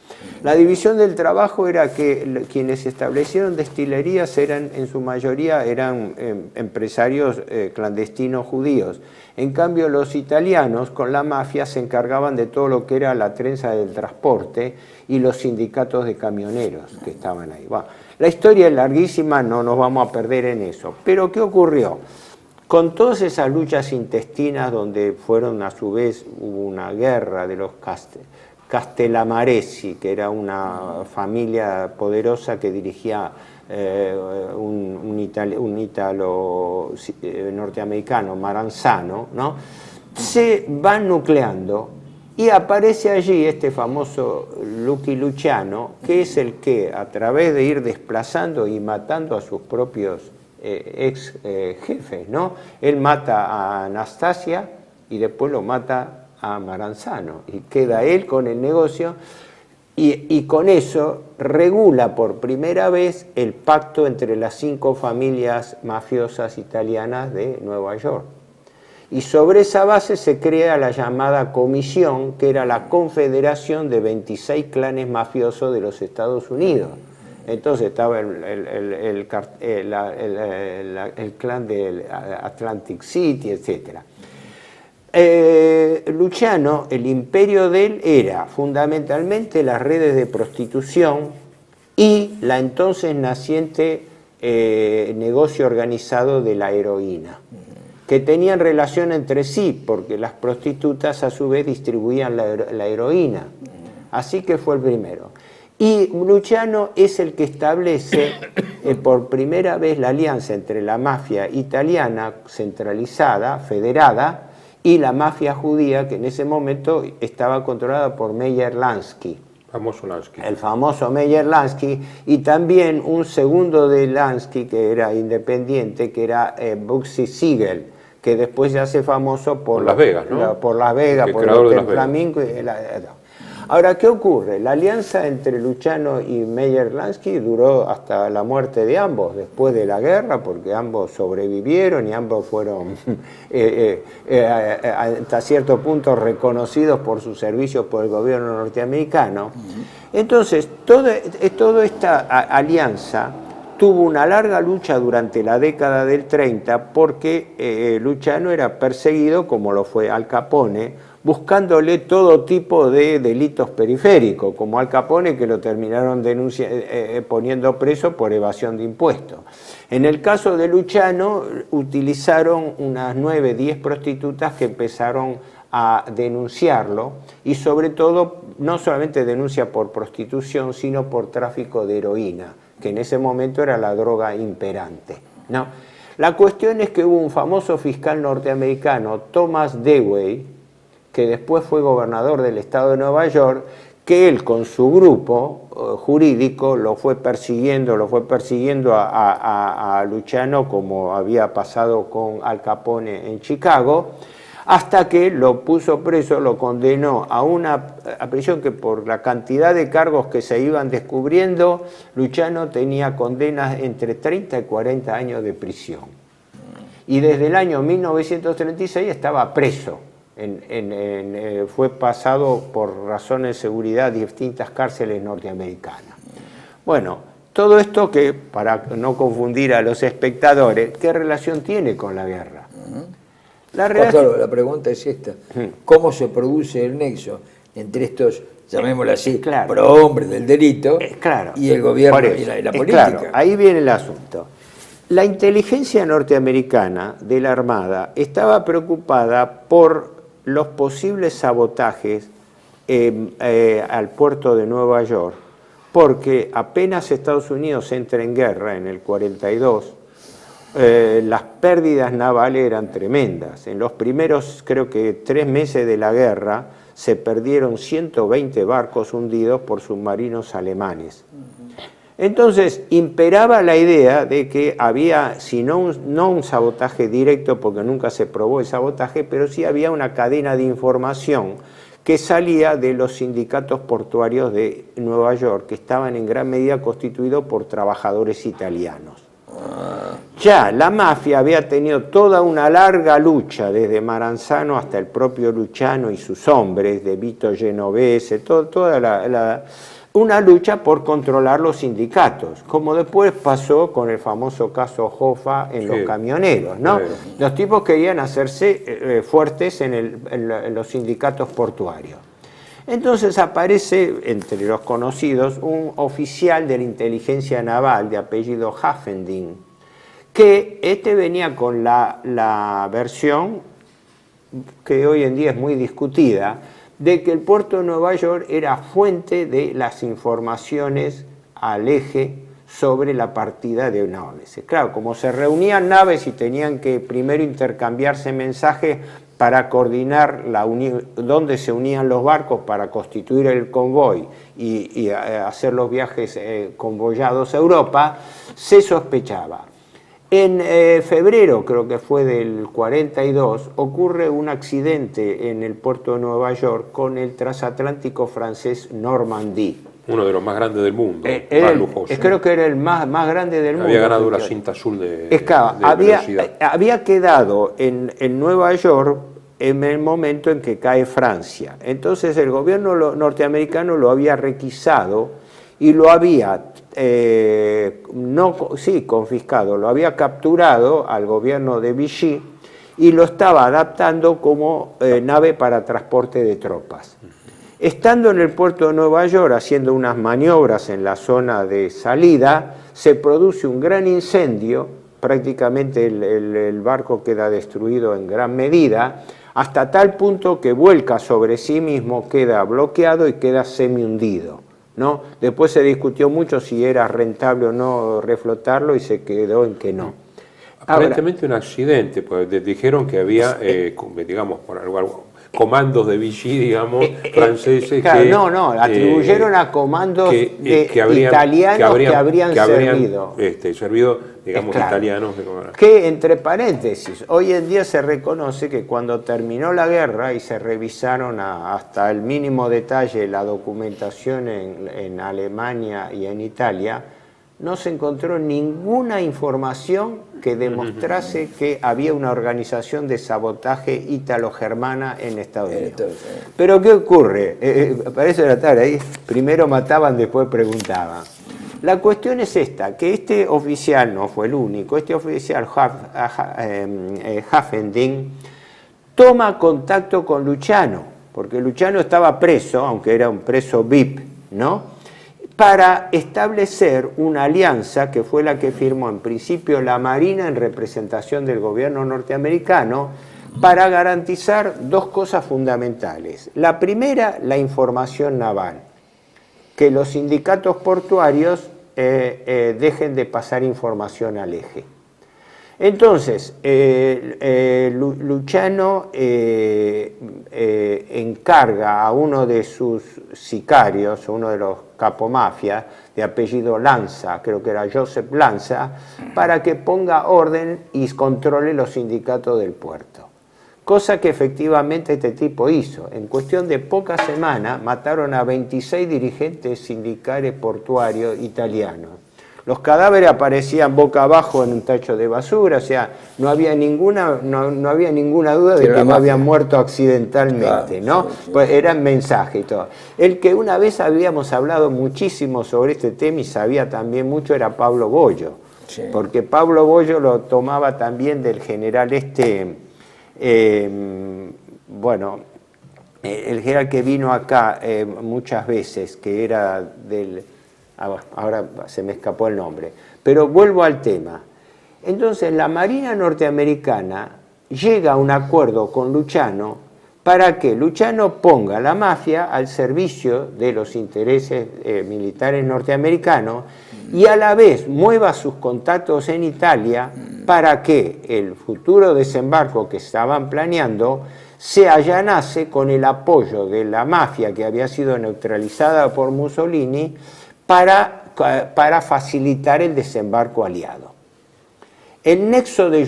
Speaker 2: La división del trabajo era que quienes establecieron destilerías en su mayoría eran empresarios clandestinos judíos. En cambio, los italianos con la mafia se encargaban de todo lo que era la trenza del transporte y los sindicatos de camioneros que estaban ahí. Bueno, la historia es larguísima, no nos vamos a perder en eso. Pero ¿qué ocurrió? Con todas esas luchas intestinas donde fueron a su vez, hubo una guerra de los Castellamaresi, que era una familia poderosa que dirigía un ítalo norteamericano, Maranzano, ¿no? Se van nucleando y aparece allí este famoso Lucky Luciano, que es el que, a través de ir desplazando y matando a sus propios ex jefes, ¿no? Él mata a Anastasia y después lo mata a Maranzano y queda él con el negocio. Y con eso regula por primera vez el pacto entre las 5 familias mafiosas italianas de Nueva York. Y sobre esa base se crea la llamada comisión, que era la confederación de 26 clanes mafiosos de los Estados Unidos. Entonces estaba el clan de Atlantic City, etcétera. Luciano, el imperio de él era fundamentalmente las redes de prostitución y la entonces naciente negocio organizado de la heroína, que tenían relación entre sí, porque las prostitutas a su vez distribuían la heroína. Así que fue el primero. Y Luciano es el que establece por primera vez la alianza entre la mafia italiana centralizada, federada, y la mafia judía, que en ese momento estaba controlada por Meyer Lansky.
Speaker 1: Famoso Lansky.
Speaker 2: El famoso Meyer Lansky, y también un segundo de Lansky, que era independiente, que era Bugsy Siegel, que después se hace famoso por
Speaker 1: Las Vegas, ¿no?
Speaker 2: Por Las Vegas, por el Hotel Flamingo. Ahora, ¿qué ocurre? La alianza entre Luciano y Meyer Lansky duró hasta la muerte de ambos, después de la guerra, porque ambos sobrevivieron y ambos fueron hasta cierto punto reconocidos por sus servicios por el gobierno norteamericano. Entonces, toda esta alianza tuvo una larga lucha durante la década del 30 porque Luciano era perseguido, como lo fue Al Capone, buscándole todo tipo de delitos periféricos, como Al Capone, que lo terminaron poniendo preso por evasión de impuestos. En el caso de Luciano, utilizaron unas 9, 10 prostitutas que empezaron a denunciarlo, y sobre todo, no solamente denuncia por prostitución, sino por tráfico de heroína, que en ese momento era la droga imperante, ¿no? La cuestión es que hubo un famoso fiscal norteamericano, Thomas Dewey, que después fue gobernador del estado de Nueva York, que él con su grupo jurídico lo fue persiguiendo a Luciano, como había pasado con Al Capone en Chicago, hasta que lo puso preso, lo condenó a prisión, que por la cantidad de cargos que se iban descubriendo, Luciano tenía condenas entre 30 y 40 años de prisión. Y desde el año 1936 estaba preso. Fue pasado por razones de seguridad a distintas cárceles norteamericanas. Bueno, todo esto, que para no confundir a los espectadores, ¿qué relación tiene con la guerra?
Speaker 3: Claro, la pregunta es esta: ¿cómo se produce el nexo entre estos, llamémoslo así, prohombres del delito, y el gobierno y la política?
Speaker 2: Claro, ahí viene el asunto. La inteligencia norteamericana de la Armada estaba preocupada por los posibles sabotajes al puerto de Nueva York, porque apenas Estados Unidos entra en guerra en el 42, las pérdidas navales eran tremendas. En los primeros, creo que 3 meses de la guerra, se perdieron 120 barcos hundidos por submarinos alemanes. Entonces, imperaba la idea de que había, si no un sabotaje directo, porque nunca se probó el sabotaje, pero sí había una cadena de información que salía de los sindicatos portuarios de Nueva York, que estaban en gran medida constituidos por trabajadores italianos. Ya la mafia había tenido toda una larga lucha, desde Maranzano hasta el propio Luciano y sus hombres, de Vito Genovese, una lucha por controlar los sindicatos, como después pasó con el famoso caso Hoffa en los camioneros, ¿no? Los tipos querían hacerse fuertes en los sindicatos portuarios. Entonces aparece entre los conocidos un oficial de la inteligencia naval de apellido Haffending, que venía con la versión que hoy en día es muy discutida, de que el puerto de Nueva York era fuente de las informaciones al eje sobre la partida de naves. Claro, como se reunían naves y tenían que primero intercambiarse mensajes para coordinar dónde se unían los barcos para constituir el convoy y hacer los viajes convoyados a Europa, se sospechaba. En febrero, creo que fue del 42, ocurre un accidente en el puerto de Nueva York con el transatlántico francés Normandie.
Speaker 1: Uno de los más grandes del mundo, más lujoso.
Speaker 2: Creo que era el más grande del mundo.
Speaker 1: Había ganado la cinta azul de velocidad.
Speaker 2: Había quedado en Nueva York en el momento en que cae Francia. Entonces el gobierno norteamericano lo había requisado y lo había confiscado, lo había capturado al gobierno de Vichy y lo estaba adaptando como nave para transporte de tropas. Estando en el puerto de Nueva York haciendo unas maniobras en la zona de salida, se produce un gran incendio, prácticamente el barco queda destruido en gran medida, hasta tal punto que vuelca sobre sí mismo, queda bloqueado y queda semi-hundido, ¿no? Después se discutió mucho si era rentable o no reflotarlo y se quedó en que no.
Speaker 1: Aparentemente un accidente, pues dijeron que había, digamos, por algo, comandos de Vichy, digamos, franceses
Speaker 2: claro, atribuyeron a comandos italianos que habrían
Speaker 1: servido, digamos, italianos.
Speaker 2: Que, entre paréntesis, hoy en día se reconoce que cuando terminó la guerra y se revisaron hasta el mínimo detalle la documentación en Alemania y en Italia, no se encontró ninguna información que demostrase que había una organización de sabotaje ítalo-germana en Estados Unidos. Pero ¿qué ocurre? Parece la tarde ahí, primero mataban, después preguntaban. La cuestión es esta, que este oficial no fue el único, este oficial Haffending toma contacto con Luciano, porque Luciano estaba preso, aunque era un preso VIP, ¿no?, para establecer una alianza que fue la que firmó en principio la Marina en representación del gobierno norteamericano para garantizar dos cosas fundamentales. La primera, la información naval, que los sindicatos portuarios dejen de pasar información al eje. Entonces, Luciano encarga a uno de sus sicarios, uno de los capomafia, de apellido Lanza, creo que era Joseph Lanza, para que ponga orden y controle los sindicatos del puerto. Cosa que efectivamente este tipo hizo. En cuestión de pocas semanas mataron a 26 dirigentes sindicales portuarios italianos. Los cadáveres aparecían boca abajo en un tacho de basura, o sea, no había ninguna duda de que no habían muerto accidentalmente, ¿no? Pues eran mensajes y todo. El que una vez habíamos hablado muchísimo sobre este tema y sabía también mucho era Pablo Bollo, porque Pablo Bollo lo tomaba también del general el general que vino acá muchas veces, que era del... ahora se me escapó el nombre, pero vuelvo al tema. Entonces la Marina norteamericana llega a un acuerdo con Luciano para que Luciano ponga la mafia al servicio de los intereses militares norteamericanos y a la vez mueva sus contactos en Italia para que el futuro desembarco que estaban planeando se allanase con el apoyo de la mafia que había sido neutralizada por Mussolini para facilitar el desembarco aliado. El nexo de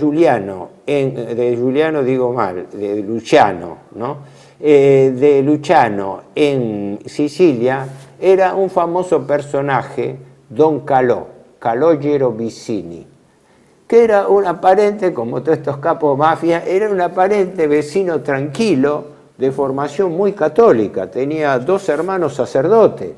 Speaker 2: Luciano, ¿no?, de Luciano en Sicilia era un famoso personaje, Don Calogero Vicini, que era un aparente, como todos estos capos mafia, era un aparente vecino tranquilo, de formación muy católica, tenía 2 hermanos sacerdotes,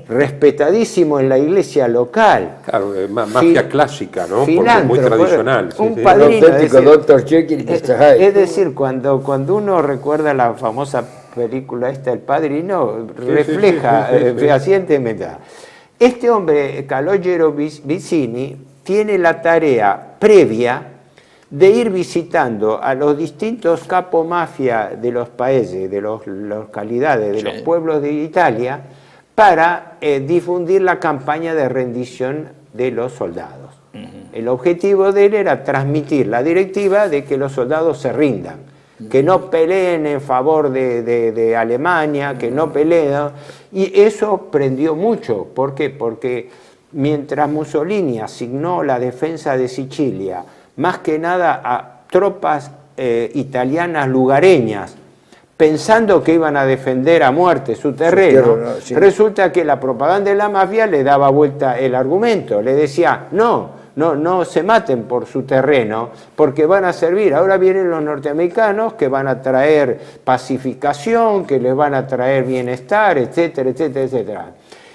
Speaker 2: respetadísimo en la iglesia local.
Speaker 1: Claro, mafia clásica, ¿no? Porque muy tradicional.
Speaker 2: Un
Speaker 1: sí.
Speaker 2: padrino,
Speaker 3: Un auténtico Dr. Jekyll y Mr. Hyde.
Speaker 2: Es decir, cuando uno recuerda la famosa película esta, El Padrino, refleja fehacientemente. Este hombre, Calogero Vicini, tiene la tarea previa de ir visitando a los distintos capos mafia de los países, de las localidades, de los pueblos de Italia, para difundir la campaña de rendición de los soldados. El objetivo de él era transmitir la directiva de que los soldados se rindan, que no peleen en favor de Alemania, que no peleen, y eso prendió mucho. ¿Por qué? Porque mientras Mussolini asignó la defensa de Sicilia, más que nada a tropas italianas lugareñas, pensando que iban a defender a muerte su terreno, resulta que la propaganda de la mafia le daba vuelta el argumento, le decía, no se maten por su terreno, porque van a servir. Ahora vienen los norteamericanos que van a traer pacificación, que les van a traer bienestar, etcétera, etcétera, etcétera.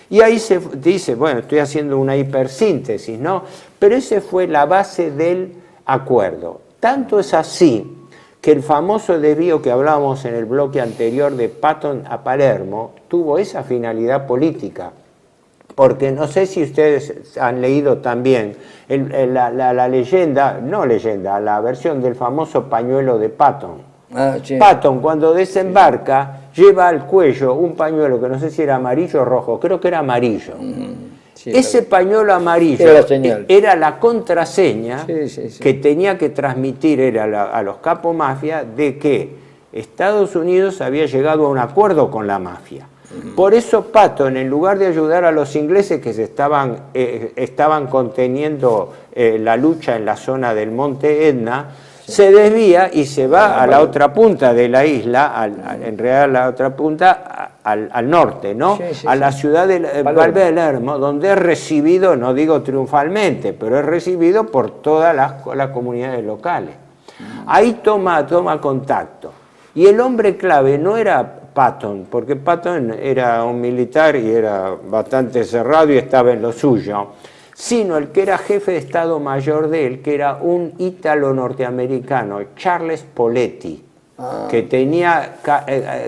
Speaker 2: Y ahí se dice, bueno, estoy haciendo una hipersíntesis, ¿no? Pero esa fue la base del acuerdo. Tanto es así que el famoso desvío que hablábamos en el bloque anterior de Patton a Palermo tuvo esa finalidad política. Porque no sé si ustedes han leído también la leyenda, la versión del famoso pañuelo de Patton.
Speaker 3: Sí.
Speaker 2: Patton, cuando desembarca, lleva al cuello un pañuelo que no sé si era amarillo o rojo, creo que era amarillo. Sí, ese pañuelo amarillo era la contraseña que tenía que transmitir a los capos mafia de que Estados Unidos había llegado a un acuerdo con la mafia. Por eso Patton, en lugar de ayudar a los ingleses que se estaban conteniendo la lucha en la zona del monte Etna, se desvía y se va a la otra punta de la isla, en realidad la otra punta al norte, ¿no? A la ciudad de Palermo, donde es recibido, no digo triunfalmente, pero es recibido por todas las comunidades locales. Ahí toma contacto. Y el hombre clave no era Patton, porque Patton era un militar y era bastante cerrado y estaba en lo suyo, sino el que era jefe de Estado Mayor de él, que era un ítalo norteamericano, Charles Poletti, que tenía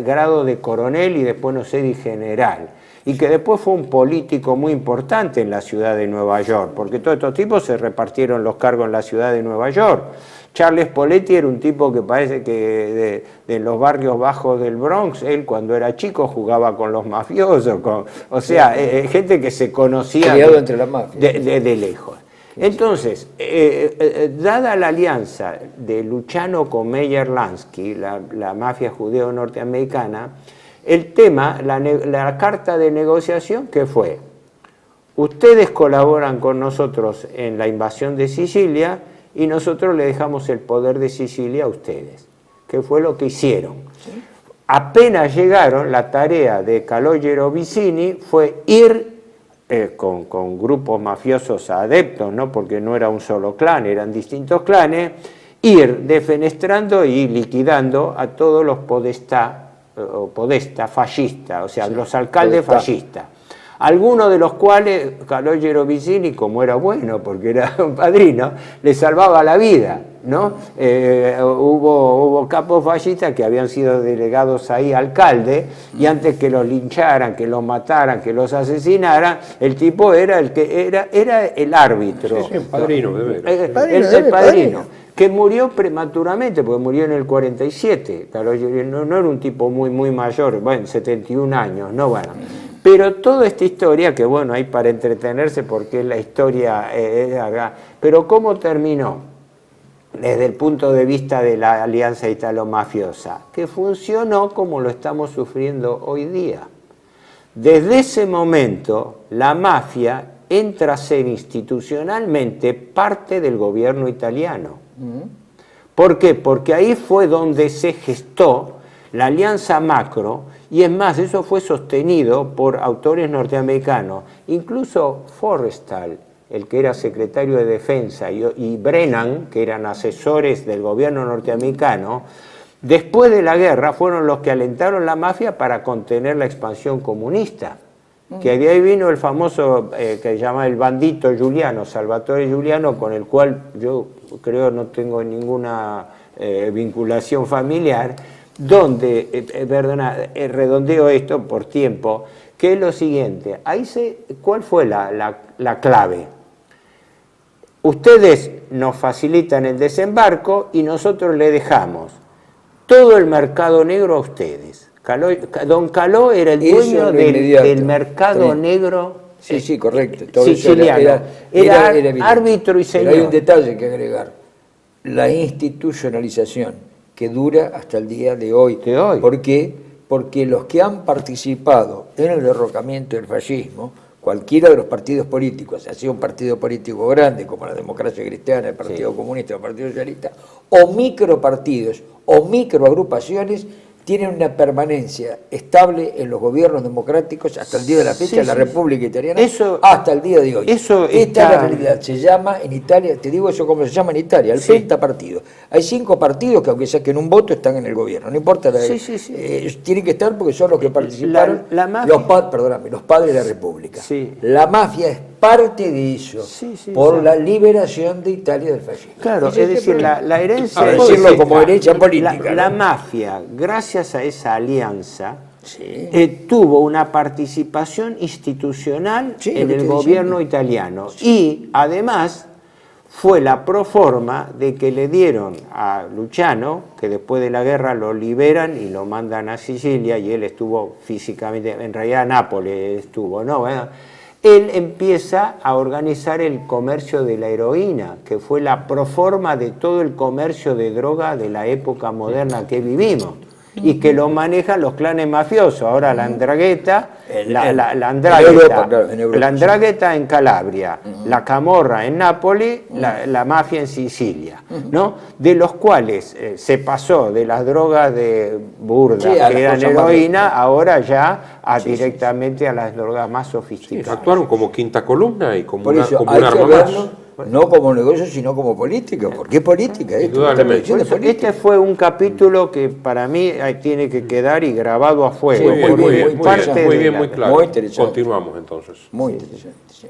Speaker 2: grado de coronel y después, no sé, de general, y que después fue un político muy importante en la ciudad de Nueva York, porque todos estos tipos se repartieron los cargos en la ciudad de Nueva York. Charles Poletti era un tipo que parece que de los barrios bajos del Bronx, él cuando era chico jugaba con los mafiosos, gente que se conocía
Speaker 3: entre la mafia.
Speaker 2: de lejos. Entonces, dada la alianza de Luciano con Meyer Lansky, la mafia judeo-norteamericana, el tema, la carta de negociación, ¿qué fue? Ustedes colaboran con nosotros en la invasión de Sicilia y nosotros le dejamos el poder de Sicilia a ustedes, que fue lo que hicieron. ¿Sí? Apenas llegaron, la tarea de Calogero Vicini fue ir con grupos mafiosos adeptos, ¿no? Porque no era un solo clan, eran distintos clanes, ir defenestrando y liquidando a todos los podestá fascistas, o sea, los alcaldes fascistas. Algunos de los cuales Calogero Vicini, como era bueno, porque era un padrino, le salvaba la vida, ¿no? Hubo capos fascistas que habían sido delegados ahí alcalde, y antes que los lincharan, que los mataran, que los asesinaran, el tipo era el árbitro.
Speaker 1: Sí, padrino,
Speaker 2: el padrino, que murió prematuramente, porque murió en el 47. Calogero no era un tipo muy mayor, bueno, 71 años, ¿no? Bueno. Pero toda esta historia, que bueno, hay para entretenerse porque es la historia acá, pero ¿cómo terminó? Desde el punto de vista de la alianza italo-mafiosa, que funcionó como lo estamos sufriendo hoy día. Desde ese momento, la mafia entra a ser institucionalmente parte del gobierno italiano. ¿Por qué? Porque ahí fue donde se gestó la alianza macro, y es más, eso fue sostenido por autores norteamericanos, incluso Forrestal, el que era secretario de Defensa, y Brennan, que eran asesores del gobierno norteamericano, después de la guerra fueron los que alentaron la mafia para contener la expansión comunista. Que de ahí vino el famoso, que se llama el bandito Giuliano, Salvatore Giuliano, con el cual yo creo no tengo ninguna vinculación familiar, donde, redondeo esto por tiempo, que es lo siguiente, ¿cuál fue la clave? Ustedes nos facilitan el desembarco y nosotros le dejamos todo el mercado negro a ustedes. Don Caló era el dueño del mercado negro.
Speaker 3: Sí, correcto. Todo
Speaker 2: siciliano. Era árbitro y señor.
Speaker 3: Pero hay un detalle que agregar. La institucionalización que dura hasta el día de hoy. ¿Por qué? Porque los que han participado en el derrocamiento del fascismo, cualquiera de los partidos políticos, ha sido un partido político grande como la Democracia Cristiana, el Partido Comunista, el Partido Socialista, o micropartidos o microagrupaciones, tienen una permanencia estable en los gobiernos democráticos hasta el día de la fecha de la República Italiana, hasta el día de hoy. Esta es la realidad. Se llama en Italia, te digo eso como se llama en Italia, el pentapartido. Hay 5 partidos que aunque saquen un voto están en el gobierno, no importa. Tienen que estar porque son los que participaron, los padres de la República. La mafia es parte de eso, por la liberación de Italia del fascismo.
Speaker 2: Claro, es decir, la herencia...
Speaker 3: Para decirlo como herencia política.
Speaker 2: La mafia, gracias a esa alianza, tuvo una participación institucional en el gobierno italiano. Y además fue la proforma de que le dieron a Luciano, que después de la guerra lo liberan y lo mandan a Sicilia, y él estuvo físicamente, en realidad Nápoles estuvo, ¿no? Él empieza a organizar el comercio de la heroína, que fue la proforma de todo el comercio de droga de la época moderna que vivimos, y que lo manejan los clanes mafiosos. Ahora la 'Ndrangheta, la 'Ndrangheta en Calabria, la Camorra en Nápoles, la mafia en Sicilia, ¿no? De los cuales se pasó de las drogas de burda, que eran heroína, ahora ya directamente a las drogas más sofisticadas.
Speaker 1: Actuaron como quinta columna y como
Speaker 3: un
Speaker 1: arma más.
Speaker 3: No como negocio, sino como política, porque es política esto.
Speaker 2: Este fue un capítulo que para mí tiene que quedar y grabado a fuego.
Speaker 1: Muy bien, muy claro.
Speaker 3: Muy interesante.
Speaker 1: Continuamos entonces.
Speaker 3: Muy interesante, sí.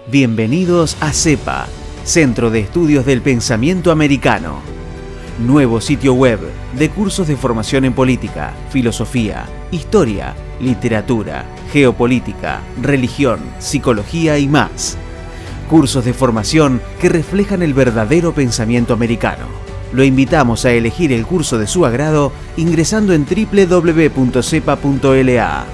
Speaker 4: Bienvenidos a CEPA, Centro de Estudios del Pensamiento Americano. Nuevo sitio web de cursos de formación en política, filosofía, historia, literatura, geopolítica, religión, psicología y más. Cursos de formación que reflejan el verdadero pensamiento americano. Lo invitamos a elegir el curso de su agrado ingresando en www.cepa.la.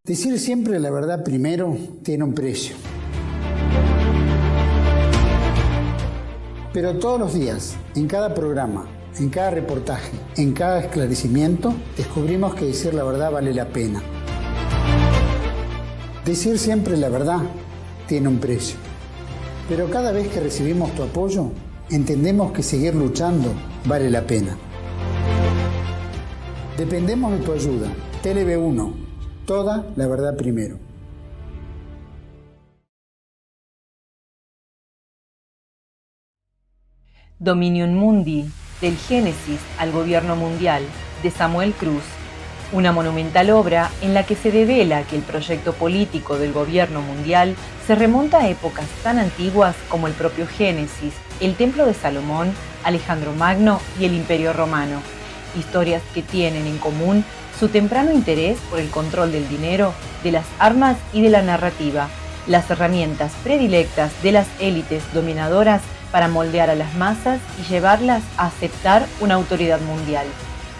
Speaker 5: Decir siempre la verdad primero tiene un precio. Pero todos los días, en cada programa, en cada reportaje, en cada esclarecimiento, descubrimos que decir la verdad vale la pena. Decir siempre la verdad tiene un precio. Pero cada vez que recibimos tu apoyo, entendemos que seguir luchando vale la pena. Dependemos de tu ayuda. TLB1. Toda la verdad primero.
Speaker 6: Dominium Mundi, del Génesis al Gobierno Mundial, de Samuel Cruz, una monumental obra en la que se devela que el proyecto político del Gobierno Mundial se remonta a épocas tan antiguas como el propio Génesis, el Templo de Salomón, Alejandro Magno y el Imperio Romano, historias que tienen en común su temprano interés por el control del dinero, de las armas y de la narrativa, las herramientas predilectas de las élites dominadoras para moldear a las masas y llevarlas a aceptar una autoridad mundial.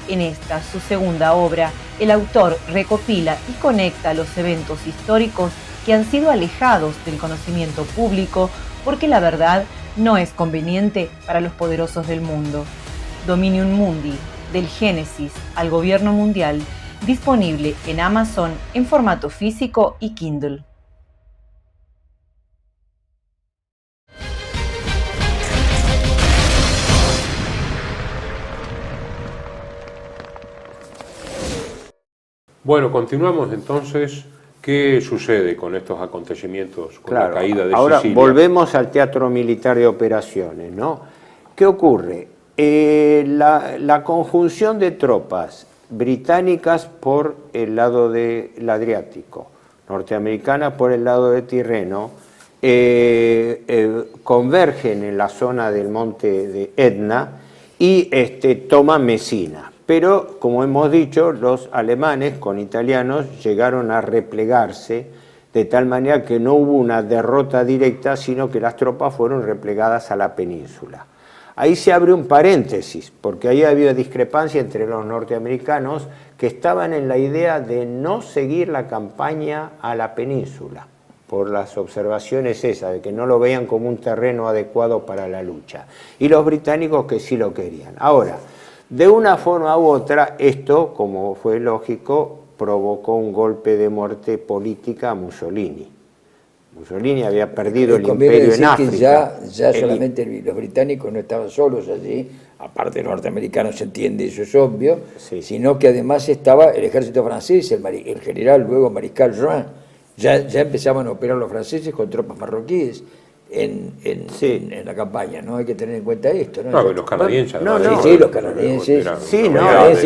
Speaker 6: En esta, su segunda obra, el autor recopila y conecta los eventos históricos que han sido alejados del conocimiento público porque la verdad no es conveniente para los poderosos del mundo. Dominium Mundi, del Génesis al Gobierno Mundial, disponible en Amazon en formato físico y Kindle.
Speaker 1: Bueno, continuamos entonces. ¿Qué sucede con estos acontecimientos, con la caída de
Speaker 2: ahora
Speaker 1: Sicilia?
Speaker 2: volvemos al Teatro Militar de Operaciones, ¿no? ¿Qué ocurre? La conjunción de tropas británicas por el lado del Adriático, norteamericanas por el lado de Tirreno, convergen en la zona del monte de Etna y toman Mesina. Pero, como hemos dicho, los alemanes con italianos llegaron a replegarse de tal manera que no hubo una derrota directa, sino que las tropas fueron replegadas a la península. Ahí se abre un paréntesis, porque ahí había discrepancia entre los norteamericanos que estaban en la idea de no seguir la campaña a la península, por las observaciones esas, de que no lo veían como un terreno adecuado para la lucha, y los británicos que sí lo querían. Ahora, de una forma u otra, esto, como fue lógico, provocó un golpe de muerte política a Mussolini. Mussolini había perdido el imperio en África.
Speaker 3: Que ya solamente los británicos no estaban solos allí, aparte de los norteamericanos, se entiende, eso es obvio,
Speaker 2: sí,
Speaker 3: sino que además estaba el ejército francés, el general, luego mariscal Juin. Ya empezaban a operar los franceses con tropas marroquíes en la campaña, ¿no? Hay que tener en cuenta esto, ¿no?
Speaker 1: No, los canadienses.
Speaker 3: Sí, los canadienses.
Speaker 2: Sí,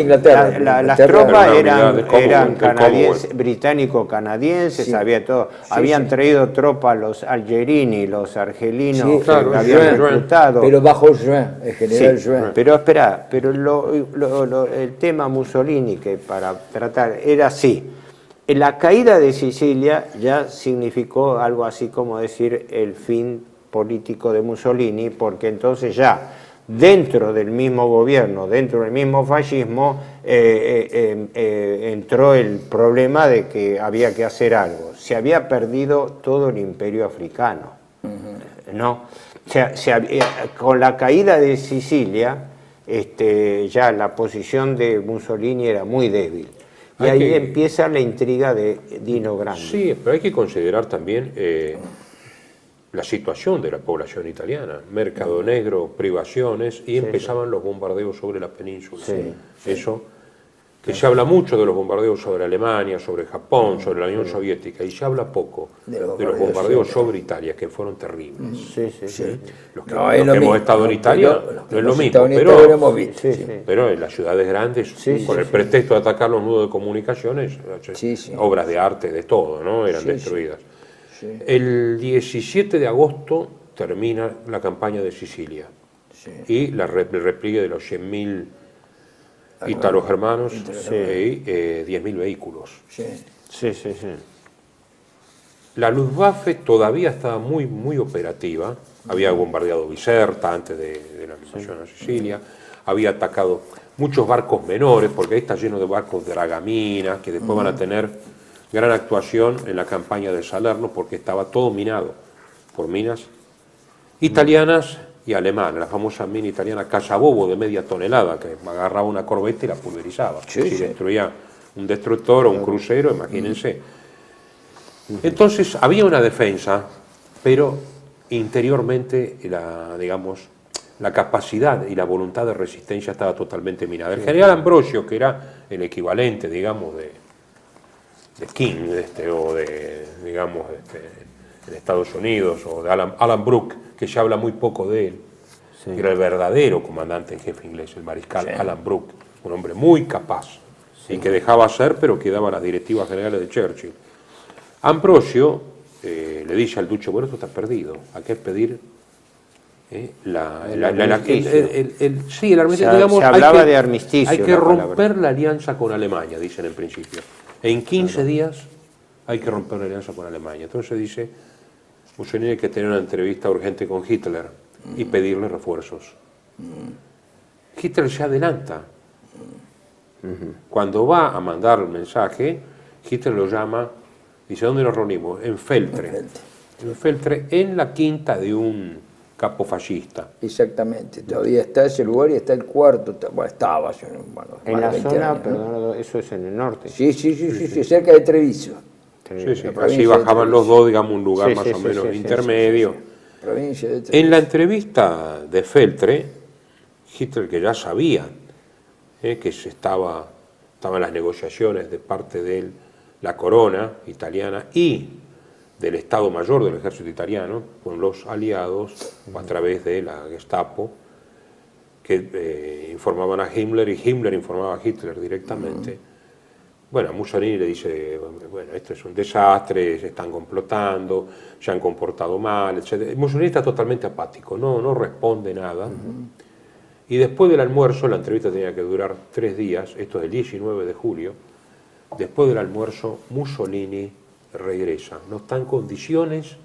Speaker 3: Inglaterra.
Speaker 2: Las tropas eran canadienses, británico-canadienses, había todo. Habían traído tropas los algerini, los argelinos, que habían reclutado.
Speaker 3: Pero bajo Juin, el general Juin.
Speaker 2: Pero espera, el tema Mussolini, que para tratar, era así. La caída de Sicilia ya significó algo así como decir el fin político de Mussolini, porque entonces ya dentro del mismo gobierno, dentro del mismo fascismo, entró el problema de que había que hacer algo. Se había perdido todo el imperio africano, ¿no? Con la caída de Sicilia, ya la posición de Mussolini era muy débil. Y ahí empieza la intriga de Dino Grandi.
Speaker 1: Sí, pero hay que considerar también la situación de la población italiana. Mercado negro, privaciones, y empezaban los bombardeos sobre la península. Eso, que se habla mucho de los bombardeos sobre Alemania, sobre Japón, sobre la Unión Soviética, y se habla poco de los bombardeos sobre Italia, que fueron terribles. Los que hemos estado en Italia no es lo mismo, pero en las ciudades grandes, con el pretexto de atacar los nudos de comunicaciones, obras de arte, de todo, ¿no? Eran destruidas. El 17 de agosto termina la campaña de Sicilia y el repliegue de los 100.000 ítalos germanos y 10.000 vehículos. La Luftwaffe todavía estaba muy operativa, había bombardeado Biserta antes de la invasión a Sicilia, había atacado muchos barcos menores, porque ahí está lleno de barcos de dragamina, que después van a tener gran actuación en la campaña de Salerno, porque estaba todo minado por minas italianas y alemanas, la famosa mina italiana Casabobo de media tonelada, que agarraba una corbeta y la pulverizaba. Si destruía un destructor o un crucero, imagínense. Entonces había una defensa, pero interiormente la capacidad y la voluntad de resistencia estaba totalmente minada. El general Ambrosio, que era el equivalente, digamos, de King, o de, digamos, en Estados Unidos, o de Alan Brooke, que se habla muy poco de él, que era el verdadero comandante en jefe inglés, el mariscal Alan Brooke, un hombre muy capaz, y que dejaba hacer, pero que daba las directivas generales de Churchill. Ambrosio le dice al duque, bueno, esto está perdido, hay que pedir el armisticio.
Speaker 2: Se hablaba de armisticio.
Speaker 1: Hay que romper la alianza con Alemania, dicen en principio. En 15 días hay que romper la alianza con Alemania. Entonces dice, Mussolini hay que tener una entrevista urgente con Hitler y pedirle refuerzos. Hitler se adelanta Cuando va a mandar el mensaje, Hitler lo llama, dice, ¿dónde nos reunimos? En Feltre. En Feltre, en la quinta de un capo fascista.
Speaker 3: Exactamente, todavía está ese lugar y está el cuarto, bueno, estaba yo, bueno,
Speaker 2: En la zona,
Speaker 3: años, ¿no?
Speaker 2: perdón, eso es en el norte.
Speaker 3: Sí, cerca de Treviso.
Speaker 1: Sí, sí,
Speaker 3: La
Speaker 1: así
Speaker 3: provincia de
Speaker 1: bajaban los
Speaker 3: Treviso.
Speaker 1: dos, digamos, un lugar
Speaker 2: Sí,
Speaker 1: más
Speaker 2: sí,
Speaker 1: o
Speaker 2: sí,
Speaker 1: menos
Speaker 2: sí, sí,
Speaker 1: intermedio.
Speaker 3: Provincia de Treviso.
Speaker 1: En la entrevista de Feltre, Hitler, que ya sabía que se estaban las negociaciones de parte de la corona italiana y del Estado Mayor del Ejército Italiano con los aliados a través de la Gestapo, que informaban a Himmler y Himmler informaba a Hitler directamente. Bueno, a Mussolini le dice, bueno, esto es un desastre, se están complotando, se han comportado mal, etc. Mussolini está totalmente apático, no responde nada. Y después del almuerzo, la entrevista tenía que durar 3 días, esto es el 19 de julio, después del almuerzo Mussolini regresa, no está en condiciones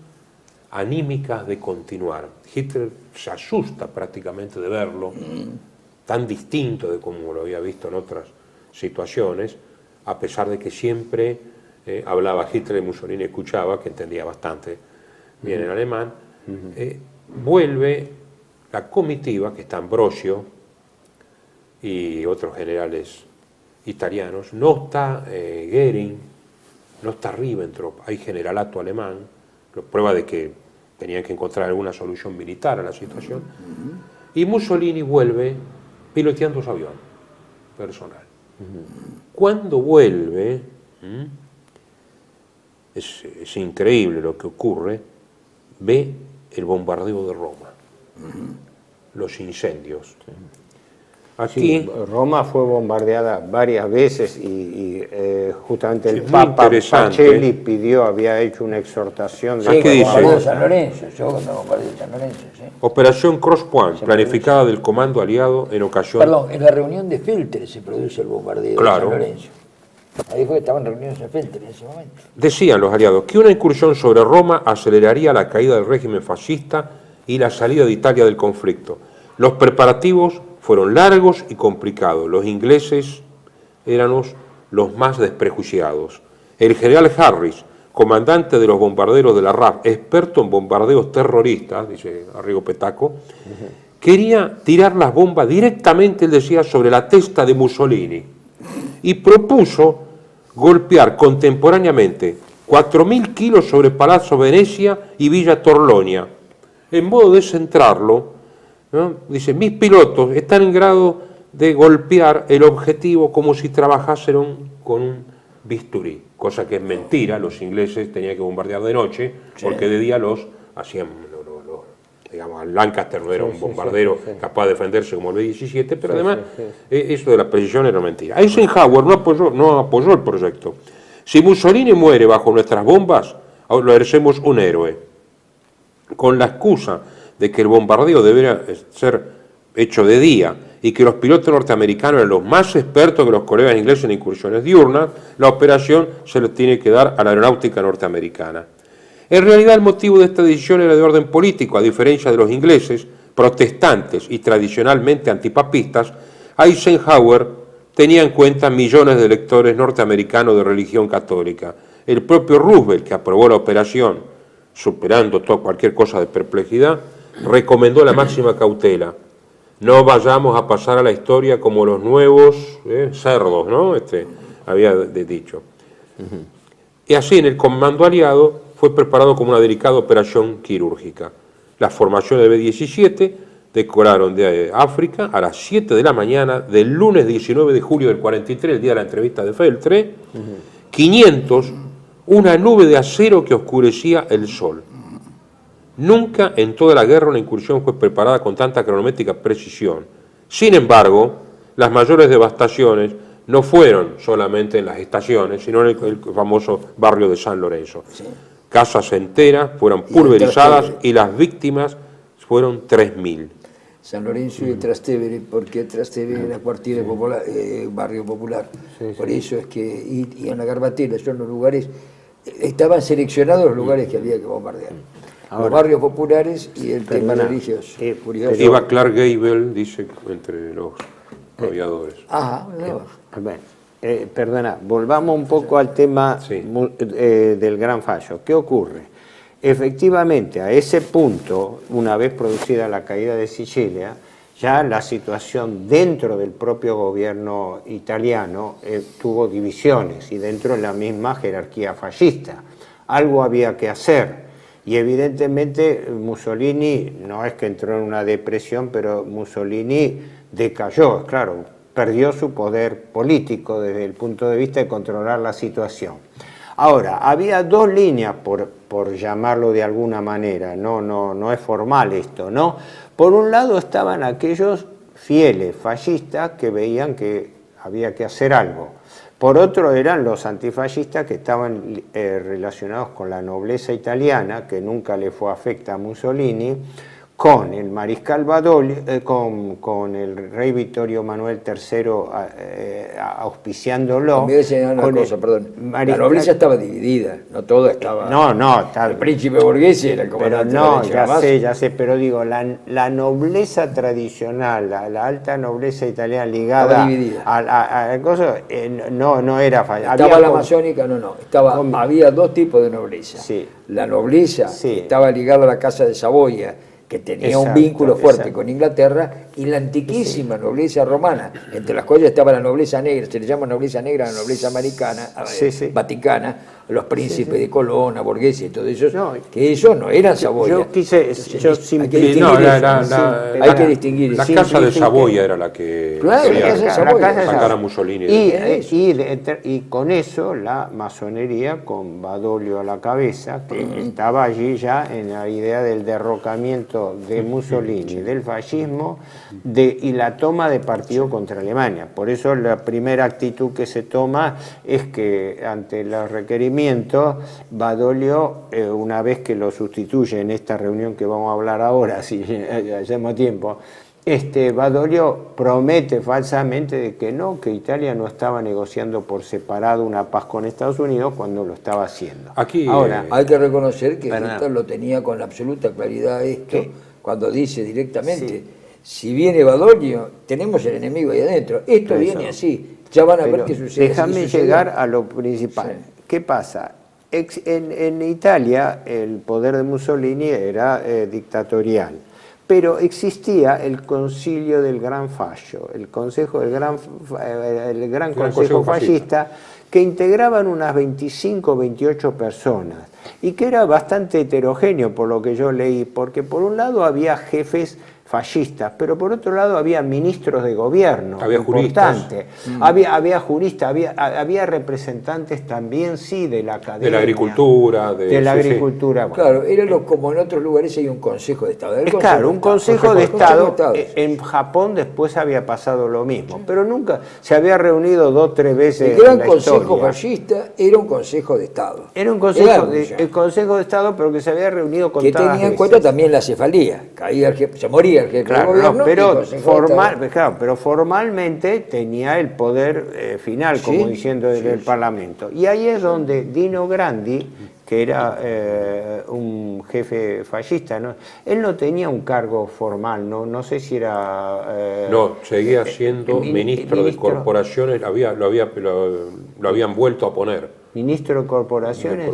Speaker 1: anímicas de continuar. Hitler se asusta prácticamente de verlo, tan distinto de como lo había visto en otras situaciones, a pesar de que siempre hablaba Hitler y Mussolini escuchaba, que entendía bastante bien el alemán. Vuelve la comitiva, que está Ambrosio y otros generales italianos, no está Goering, no está Ribbentrop, hay generalato alemán, prueba de que tenían que encontrar alguna solución militar a la situación, y Mussolini vuelve piloteando su avión personal. Cuando vuelve, es increíble lo que ocurre, ve el bombardeo de Roma, los incendios. Aquí,
Speaker 2: Sí, Roma fue bombardeada varias veces y justamente el
Speaker 1: muy
Speaker 2: Papa
Speaker 1: interesante.
Speaker 2: Pacelli había hecho una exhortación de...
Speaker 3: Sí,
Speaker 1: ¿qué dice?
Speaker 3: bombardeo de San Lorenzo, yo cuando bombardeo de San Lorenzo, sí.
Speaker 1: Operación Cross Point, planificada del comando aliado en ocasión...
Speaker 3: Perdón, en la reunión de Feltre se produce el bombardeo
Speaker 1: Claro.
Speaker 3: de San Lorenzo. Ahí fue que estaban reunidos en Feltre en ese momento.
Speaker 1: Decían los aliados que una incursión sobre Roma aceleraría la caída del régimen fascista y la salida de Italia del conflicto. Los preparativos fueron largos y complicados. Los ingleses eran los más desprejuiciados. El general Harris, comandante de los bombarderos de la RAF, experto en bombardeos terroristas, dice Arrigo Petaco, quería tirar las bombas directamente, él decía, sobre la testa de Mussolini y propuso golpear contemporáneamente 4.000 kilos sobre Palazzo Venezia y Villa Torlonia. En modo de centrarlo, ¿no? Dice, mis pilotos están en grado de golpear el objetivo como si trabajasen con un bisturí, cosa que es mentira. Los ingleses tenían que bombardear de noche, porque de día los hacían, digamos, el Lancaster no era un bombardero capaz de defenderse como el B-17, pero además eso de la precisión era mentira. Eisenhower no apoyó el proyecto. Si Mussolini muere bajo nuestras bombas, lo hacemos un héroe. Con la excusa de que el bombardeo debería ser hecho de día y que los pilotos norteamericanos eran los más expertos que los colegas ingleses en incursiones diurnas, la operación se le tiene que dar a la aeronáutica norteamericana. En realidad el motivo de esta decisión era de orden político, a diferencia de los ingleses, protestantes y tradicionalmente antipapistas. Eisenhower tenía en cuenta millones de electores norteamericanos de religión católica. El propio Roosevelt, que aprobó la operación, superando cualquier cosa de perplejidad, recomendó la máxima cautela. No vayamos a pasar a la historia como los nuevos cerdos, ¿no? Había dicho. Y así en el comando aliado fue preparado como una delicada operación quirúrgica. Las formaciones de B-17 decoraron de África a las 7 de la mañana del lunes 19 de julio del 43, el día de la entrevista de Feltre, 500, una nube de acero que oscurecía el sol. Nunca en toda la guerra una incursión fue preparada con tanta cronométrica precisión. Sin embargo, las mayores devastaciones no fueron solamente en las estaciones, sino en el famoso barrio de San Lorenzo. Sí. Casas enteras fueron pulverizadas y las víctimas fueron 3.000.
Speaker 3: San Lorenzo y Trastevere, porque Trastevere era cuartier popular, barrio popular. Por eso es que, y en la Garbatella, son los lugares, estaban seleccionados los lugares que había que bombardear. Ahora, los barrios populares y el tema religioso.
Speaker 1: Iba Clark Gable, dice, entre los aviadores.
Speaker 3: Ajá, no.
Speaker 2: Bueno, perdona, volvamos un poco al tema
Speaker 1: Sí.
Speaker 2: del Gran Fallo. ¿Qué ocurre? Efectivamente, a ese punto, una vez producida la caída de Sicilia, ya la situación dentro del propio gobierno italiano tuvo divisiones y dentro de la misma jerarquía fascista. Algo había que hacer y evidentemente Mussolini no es que entró en una depresión, pero Mussolini decayó, claro, perdió su poder político desde el punto de vista de controlar la situación. Ahora, había dos líneas, por llamarlo de alguna manera, no es formal esto, ¿no? Por un lado estaban aquellos fieles fascistas que veían que había que hacer algo. Por otro eran los antifascistas que estaban relacionados con la nobleza italiana, que nunca le fue afecta a Mussolini, con el mariscal Badoglio, con el rey Vittorio Manuel III auspiciándolo.
Speaker 3: Me voy a señalar una cosa, perdón. La nobleza estaba dividida, no todo estaba... El príncipe borghese era el comandante.
Speaker 2: Pero no, ya sé, pero digo, la nobleza tradicional, la alta nobleza italiana ligada a cosas, no era fácil.
Speaker 3: Estaba la masónica, había dos tipos de nobleza.
Speaker 2: Sí.
Speaker 3: La nobleza estaba ligada a la Casa de Saboya, que tenía un vínculo fuerte con Inglaterra, y la antiquísima nobleza romana, entre las cuales estaba la nobleza negra, se le llama nobleza negra, la nobleza americana, vaticana, los príncipes de Colonna, Borghese y todo eso, que ellos no eran Saboya.
Speaker 2: Hay que distinguir.
Speaker 1: La Casa de Saboya era la que quería sacar a Mussolini.
Speaker 2: Y con eso la masonería, con Badoglio a la cabeza, que estaba allí ya en la idea del derrocamiento de Mussolini, del fascismo y la toma de partido contra Alemania. Por eso la primera actitud que se toma es que ante los requerimientos, Badoglio, una vez que lo sustituye en esta reunión que vamos a hablar ahora, si hacemos tiempo, Badoglio promete falsamente de que Italia no estaba negociando por separado una paz con Estados Unidos cuando lo estaba haciendo.
Speaker 3: Aquí ahora hay que reconocer que Hitler lo tenía con absoluta claridad cuando dice directamente, si viene Badoglio, tenemos el enemigo ahí adentro, esto viene así, ya van a ver qué sucede.
Speaker 2: Déjame llegar a lo principal. ¿Qué pasa? En Italia el poder de Mussolini era dictatorial, pero existía el Concilio del Gran Fascio, el Gran Consejo Fascista, que integraban unas 25 o 28 personas y que era bastante heterogéneo por lo que yo leí, porque por un lado había jefes fascistas, pero por otro lado había ministros de gobierno importantes, había juristas, había representantes también, de la academia,
Speaker 1: de la agricultura,
Speaker 2: de la agricultura. Bueno.
Speaker 3: Claro, era como en otros lugares hay un Consejo de Estado.
Speaker 2: Un Consejo de Estado. En Japón después había pasado lo mismo, pero nunca se había reunido 2 o 3 veces.
Speaker 3: El Gran Consejo Fascista era un Consejo de Estado.
Speaker 2: Era un Consejo el Consejo de Estado, pero que se había reunido con
Speaker 3: que tenía en cuenta también la cefalía, caía el jefe, se moría el jefe del gobierno,
Speaker 2: pero formalmente tenía el poder final, como diciendo del Parlamento. Y ahí es donde Dino Grandi, que era un jefe fascista, él no tenía un cargo formal, no sé si era...
Speaker 1: no, seguía siendo ministro de corporaciones, lo habían vuelto a poner.
Speaker 2: Ministro de Corporaciones.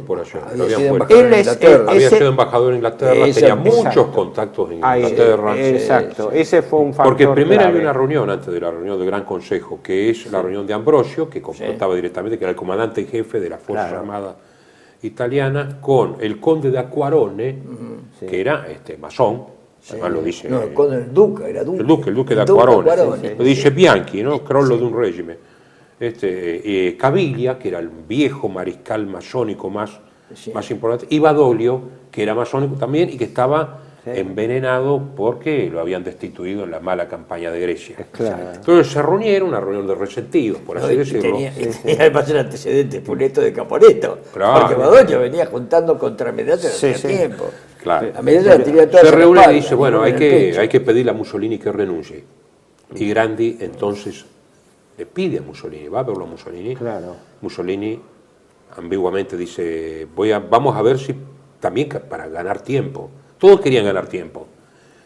Speaker 1: Había sido embajador en Inglaterra, tenía muchos contactos en Inglaterra.
Speaker 2: Exacto, ese fue un factor
Speaker 1: porque primero
Speaker 2: clave.
Speaker 1: había una reunión antes de la reunión del Gran Consejo, que es la reunión de Ambrosio, que contaba directamente, que era el comandante en jefe de la Fuerza Armada Italiana, con el conde de Acquarone, que era masón. Además lo dice...
Speaker 3: No, el duque
Speaker 1: de Acquarone. Lo dice Bianchi, ¿no? Crollo de un régimen. Caviglia, que era el viejo mariscal masónico más importante, y Badoglio, que era masónico también y que estaba envenenado porque lo habían destituido en la mala campaña de Grecia. Entonces se reunieron, una reunión de resentidos, por así decirlo.
Speaker 3: Tenía además el antecedente Puleto de Caporetto, porque Badoglio venía juntando contra Mediato hace tiempo.
Speaker 1: Se reúne y dice, bueno, hay que pedirle a Mussolini que renuncie. Y Grandi entonces le pide a Mussolini, va a verlo a Mussolini. Mussolini ambiguamente dice, vamos a ver si también para ganar tiempo. Todos querían ganar tiempo.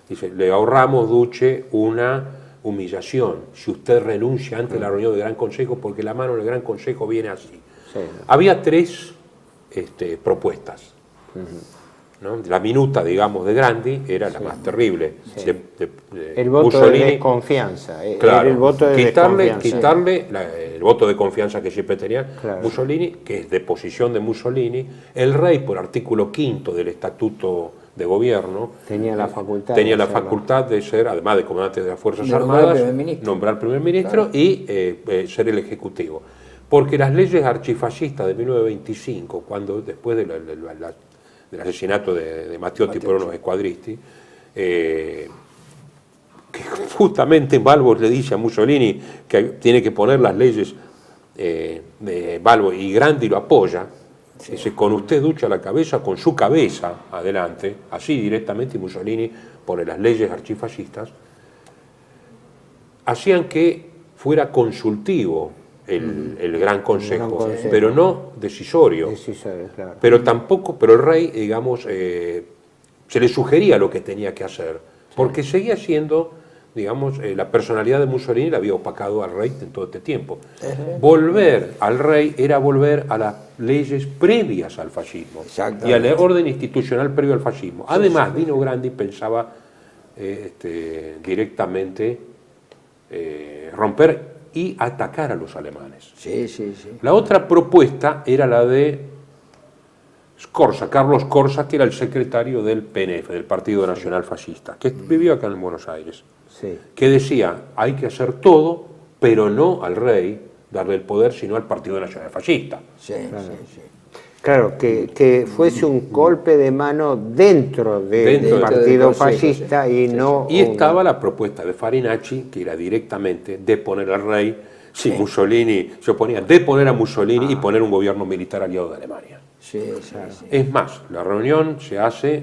Speaker 1: Dice, le ahorramos, Duce, una humillación si usted renuncia antes de la reunión del Gran Consejo, porque la mano del Gran Consejo viene así.
Speaker 2: Sí.
Speaker 1: Había tres propuestas. ¿No? La minuta, digamos, de Grandi era la más terrible.
Speaker 2: Sí.
Speaker 1: De
Speaker 2: El voto
Speaker 1: Mussolini,
Speaker 2: de desconfianza.
Speaker 1: claro,
Speaker 2: Era el voto de desconfianza.
Speaker 1: quitarle el voto de confianza que siempre tenía
Speaker 2: Claro.
Speaker 1: Mussolini, que es de posición de Mussolini. El rey, por artículo 5 del Estatuto de Gobierno,
Speaker 2: Tenía la facultad
Speaker 1: tenía
Speaker 2: de
Speaker 1: la
Speaker 2: hacerlo.
Speaker 1: facultad de ser, además de comandante de las Fuerzas
Speaker 3: De nombrar
Speaker 1: Armadas,
Speaker 3: primer ministro.
Speaker 1: nombrar primer ministro y ser el ejecutivo. Porque las leyes archifascistas de 1925, cuando después del asesinato de Matteotti por unos escuadristi, que justamente Balbo le dice a Mussolini que tiene que poner las leyes de Balbo, y Grandi lo apoya. Dice, con usted ducha la cabeza, con su cabeza adelante, así directamente, y Mussolini pone las leyes archifascistas, hacían que fuera consultivo el Gran Consejo, pero no decisorio.
Speaker 2: Decisorio, claro.
Speaker 1: Pero tampoco, pero el rey, digamos, se le sugería lo que tenía que hacer, porque seguía siendo, digamos, la personalidad de Mussolini la había opacado al rey en todo este tiempo. Volver al rey era volver a las leyes previas al fascismo y al orden institucional previo al fascismo. Además, Dino Grandi pensaba directamente romper y atacar a los alemanes.
Speaker 3: Sí, sí, sí.
Speaker 1: La otra propuesta era la de Scorza, Carlos Scorza, que era el secretario del PNF, del Partido Nacional Fascista, que vivió acá en Buenos Aires,
Speaker 2: Sí.
Speaker 1: que decía, hay que hacer todo, pero no al rey darle el poder, sino al Partido Nacional Fascista.
Speaker 3: Sí, sí, sí.
Speaker 2: Claro, que fuese un golpe de mano dentro del
Speaker 1: Dentro
Speaker 2: partido
Speaker 3: del Consejo,
Speaker 2: fascista y no...
Speaker 1: Y estaba la propuesta de Farinacci, que era directamente deponer al rey, si Mussolini se oponía, deponer a Mussolini y poner un gobierno militar aliado de Alemania.
Speaker 3: Sí, sí, sí.
Speaker 1: Es más, la reunión se hace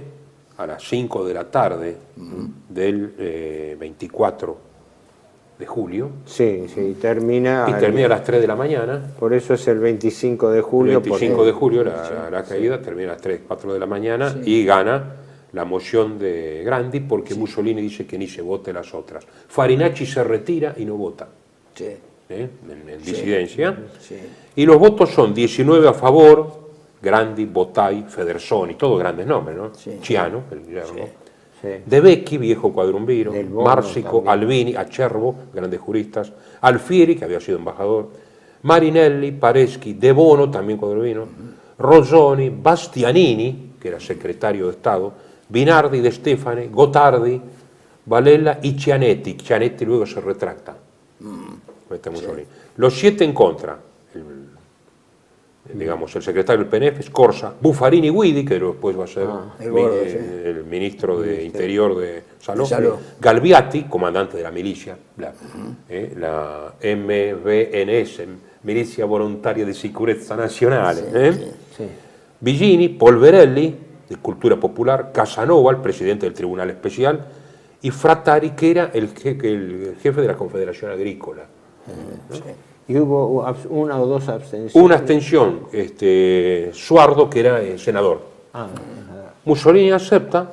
Speaker 1: a las 5 de la tarde del 24 de julio
Speaker 2: Sí, sí, termina...
Speaker 1: y termina a las 3 de la mañana.
Speaker 2: Por eso es el 25 de
Speaker 1: El
Speaker 2: julio.
Speaker 1: 25
Speaker 2: porque-
Speaker 1: de julio la caída termina a las 3, 4 de la mañana y gana la moción de Grandi porque Mussolini dice que ni se vote las otras. Farinacci se retira y no vota,
Speaker 3: Sí,
Speaker 1: en disidencia.
Speaker 3: sí.
Speaker 1: Y los votos son 19 a favor, Grandi, Bottai, Federsoni, todos grandes nombres, ¿no?
Speaker 3: Sí.
Speaker 1: Ciano, el yerno.
Speaker 2: Sí.
Speaker 1: De Becchi, viejo cuadrumbiro,
Speaker 2: Del Bono
Speaker 1: Márcico,
Speaker 2: también.
Speaker 1: Albini, Acerbo, grandes juristas, Alfieri, que había sido embajador, Marinelli, Pareschi, De Bono, también cuadrumbiro, Rosoni, Bastianini, que era secretario de Estado, Binardi, De Stefane, Gotardi, Valella y Cianetti. Cianetti luego se retracta. Mussolini. Los 7 en contra. Digamos, el secretario del PNF, Scorza, Buffarini Guidi, que después va a ser
Speaker 3: el gordo, sí.
Speaker 1: el ministro de Interior de Salò,
Speaker 3: Salò.
Speaker 1: Galviati, comandante de la milicia, la MVNS, Milizia Volontaria di Sicurezza Nazionale,
Speaker 2: Sí.
Speaker 1: Vigini, Polverelli, de Cultura Popular, Casanova, el presidente del Tribunal Especial, y Frattari, que era el jefe de la Confederación Agrícola.
Speaker 2: Y hubo una o dos abstenciones.
Speaker 1: Una abstención, Suardo, que era senador. Mussolini acepta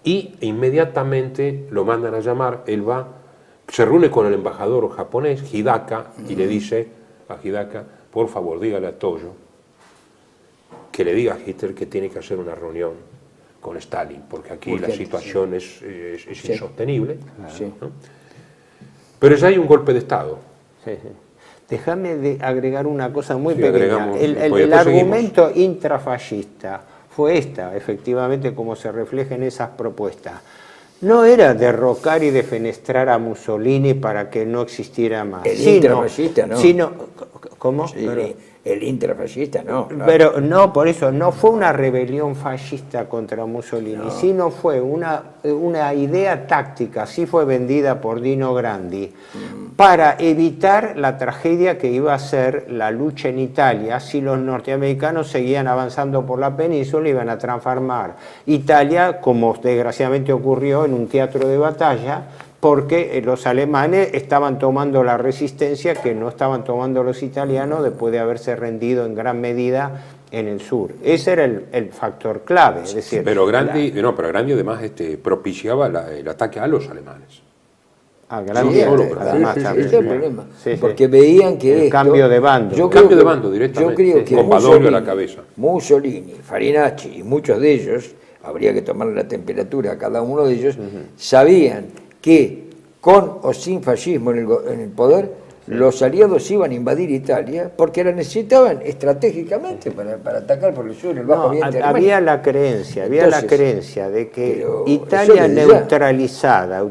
Speaker 1: y inmediatamente lo mandan a llamar. Él va, se reúne con el embajador japonés, Hidaka, y le dice a Hidaka, por favor, dígale a Toyo que le diga a Hitler que tiene que hacer una reunión con Stalin, porque aquí la situación es insostenible.
Speaker 3: Sí.
Speaker 1: ¿no? Pero ya hay un golpe de Estado.
Speaker 2: Sí, sí. Déjame agregar una cosa muy
Speaker 1: Sí,
Speaker 2: pequeña.
Speaker 1: agregamos,
Speaker 2: El
Speaker 1: después seguimos.
Speaker 2: argumento intrafascista fue efectivamente, como se refleja en esas propuestas. No era derrocar y defenestrar a Mussolini para que no existiera más.
Speaker 3: El intrafascista, ¿no?
Speaker 2: ¿Cómo?
Speaker 3: Sí, el intrafascista, no. Claro.
Speaker 2: Pero no, por eso, no fue una rebelión fascista contra Mussolini, sino fue una idea táctica, así fue vendida por Dino Grandi, para evitar la tragedia que iba a ser la lucha en Italia si los norteamericanos seguían avanzando por la península y iban a transformar Italia, como desgraciadamente ocurrió, en un teatro de batalla, porque los alemanes estaban tomando la resistencia que no estaban tomando los italianos después de haberse rendido en gran medida en el sur. Ese era el factor clave. Es decir,
Speaker 1: Pero Grandi, pero Grandi además propiciaba el ataque a los alemanes.
Speaker 2: grande,
Speaker 3: Sí,
Speaker 1: solo,
Speaker 2: además,
Speaker 3: ese
Speaker 2: también.
Speaker 3: es el problema.
Speaker 2: Sí, sí.
Speaker 3: Porque veían que
Speaker 2: El
Speaker 3: esto,
Speaker 2: cambio de bando.
Speaker 3: Yo
Speaker 1: Cambio
Speaker 3: creo
Speaker 1: de
Speaker 3: que-
Speaker 1: bando directamente,
Speaker 3: Yo creo que
Speaker 1: con Badoglio a la cabeza.
Speaker 3: Mussolini, Farinacci y muchos de ellos, habría que tomar la temperatura a cada uno de ellos, sabían que con o sin fascismo en el poder, los aliados iban a invadir Italia porque la necesitaban estratégicamente para atacar por el sur, el Bajo
Speaker 2: No,
Speaker 3: Oriente de
Speaker 2: había
Speaker 3: Alemania.
Speaker 2: la creencia, de que
Speaker 3: pero
Speaker 2: Italia
Speaker 3: eso desde ya.
Speaker 2: neutralizada,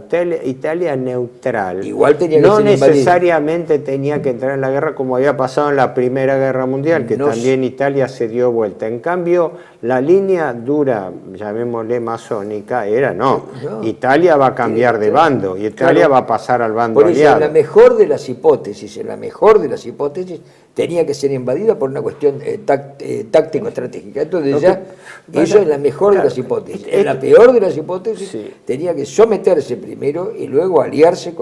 Speaker 2: Italia neutral,
Speaker 3: Igual tenía que
Speaker 2: no
Speaker 3: ser invadida.
Speaker 2: necesariamente tenía que entrar en la guerra como había pasado en la Primera Guerra Mundial, que
Speaker 3: No
Speaker 2: también Italia se dio vuelta. En cambio, la línea dura, llamémosle masónica, era no, Italia va a cambiar de bando y Italia
Speaker 3: Claro.
Speaker 2: va a pasar al bando
Speaker 3: Por eso,
Speaker 2: aliado.
Speaker 3: en la mejor de las hipótesis, tenía que ser invadida por una cuestión táctico-estratégica. Entonces eso es la mejor de las hipótesis. En la peor de las hipótesis,
Speaker 2: Sí.
Speaker 3: tenía que someterse primero y luego aliarse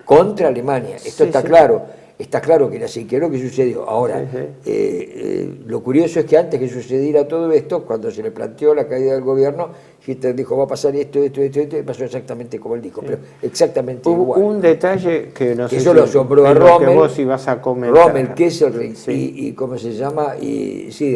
Speaker 3: contra Alemania. Esto
Speaker 2: Sí,
Speaker 3: está
Speaker 2: sí.
Speaker 3: claro. Está claro que era así, que es lo que sucedió. Ahora, lo curioso es que antes que sucediera todo esto, cuando se le planteó la caída del gobierno, Hitler dijo, va a pasar esto, y pasó exactamente como él dijo, pero exactamente
Speaker 2: Hubo
Speaker 3: igual.
Speaker 2: un detalle que no
Speaker 3: Que
Speaker 2: sé
Speaker 3: eso lo asombró a
Speaker 2: en lo que
Speaker 3: Rommel.
Speaker 2: vos ibas a comentar.
Speaker 3: Rommel, Kesselring y ¿cómo se llama?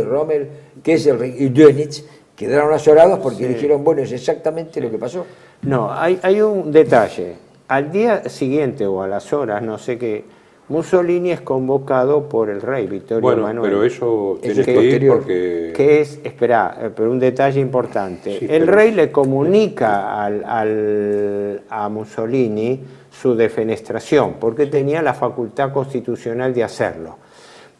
Speaker 3: Rommel, Kesselring y Dönitz quedaron azorados porque dijeron, bueno, es exactamente lo que pasó.
Speaker 2: No, hay un detalle. Al día siguiente o a las horas, no sé qué, Mussolini es convocado por el rey Vittorio
Speaker 1: Bueno,
Speaker 2: Emanuele.
Speaker 1: pero eso tiene
Speaker 3: es
Speaker 1: que ir
Speaker 3: posterior.
Speaker 1: porque...
Speaker 2: Que es, espera, pero un detalle importante.
Speaker 1: Sí,
Speaker 2: el
Speaker 1: pero-
Speaker 2: rey le comunica a Mussolini su defenestración, porque tenía la facultad constitucional de hacerlo.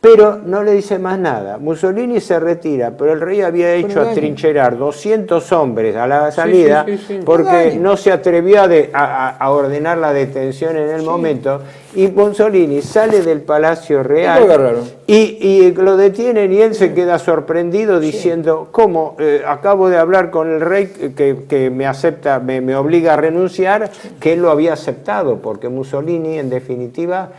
Speaker 2: Pero no le dice más nada. Mussolini se retira, pero el rey había hecho
Speaker 3: daño.
Speaker 2: atrincherar 200 hombres a la salida
Speaker 1: sí.
Speaker 2: porque
Speaker 3: Daño.
Speaker 2: no se atrevió a ordenar la detención en el momento. Y Mussolini sale del Palacio Real
Speaker 3: lo agarraron.
Speaker 2: y lo detienen y él se queda sorprendido diciendo, ¿cómo? Acabo de hablar con el rey que me acepta, me obliga a renunciar, que él lo había aceptado, porque Mussolini en definitiva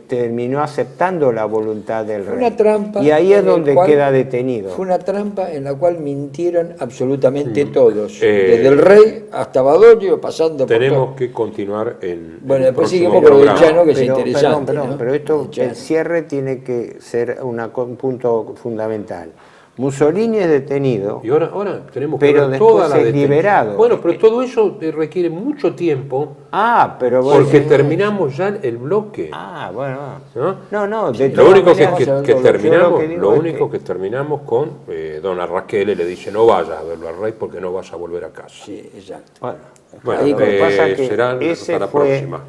Speaker 2: terminó aceptando la voluntad del
Speaker 3: Fue
Speaker 2: rey.
Speaker 3: una trampa.
Speaker 2: Y ahí es
Speaker 3: en el
Speaker 2: donde
Speaker 3: cual-
Speaker 2: queda detenido.
Speaker 3: Fue una trampa en la cual mintieron absolutamente todos. Desde el rey hasta Badoglio, pasando
Speaker 1: Tenemos
Speaker 3: por todo.
Speaker 1: que continuar en
Speaker 3: Bueno,
Speaker 1: el
Speaker 3: después
Speaker 1: próximo
Speaker 3: seguimos con lo de
Speaker 1: programa.
Speaker 3: Chano, que es
Speaker 2: Pero,
Speaker 3: interesante. ¿no?
Speaker 2: pero esto,
Speaker 3: De Chano.
Speaker 2: el cierre tiene que ser un punto fundamental. Mussolini es detenido.
Speaker 1: Y ahora tenemos que
Speaker 2: Pero
Speaker 1: ver toda la
Speaker 2: después es
Speaker 1: detención.
Speaker 2: liberado.
Speaker 1: Bueno, pero todo eso requiere mucho tiempo
Speaker 2: Pero vos
Speaker 1: porque
Speaker 2: decís-
Speaker 1: terminamos ya el bloque.
Speaker 2: Bueno.
Speaker 1: ¿no?
Speaker 2: No, de
Speaker 1: Lo
Speaker 2: todas
Speaker 1: único que,
Speaker 2: maneras,
Speaker 1: que
Speaker 2: yo lo
Speaker 1: terminamos,
Speaker 2: que digo
Speaker 1: lo
Speaker 2: es
Speaker 1: único que terminamos con dona Raquel le dice no vayas a verlo al rey porque no vas a volver a casa.
Speaker 3: Sí, exacto.
Speaker 2: Bueno,
Speaker 1: Bueno,
Speaker 2: lo que pasa es que
Speaker 1: será
Speaker 2: ese
Speaker 1: para la
Speaker 2: fue
Speaker 1: próxima.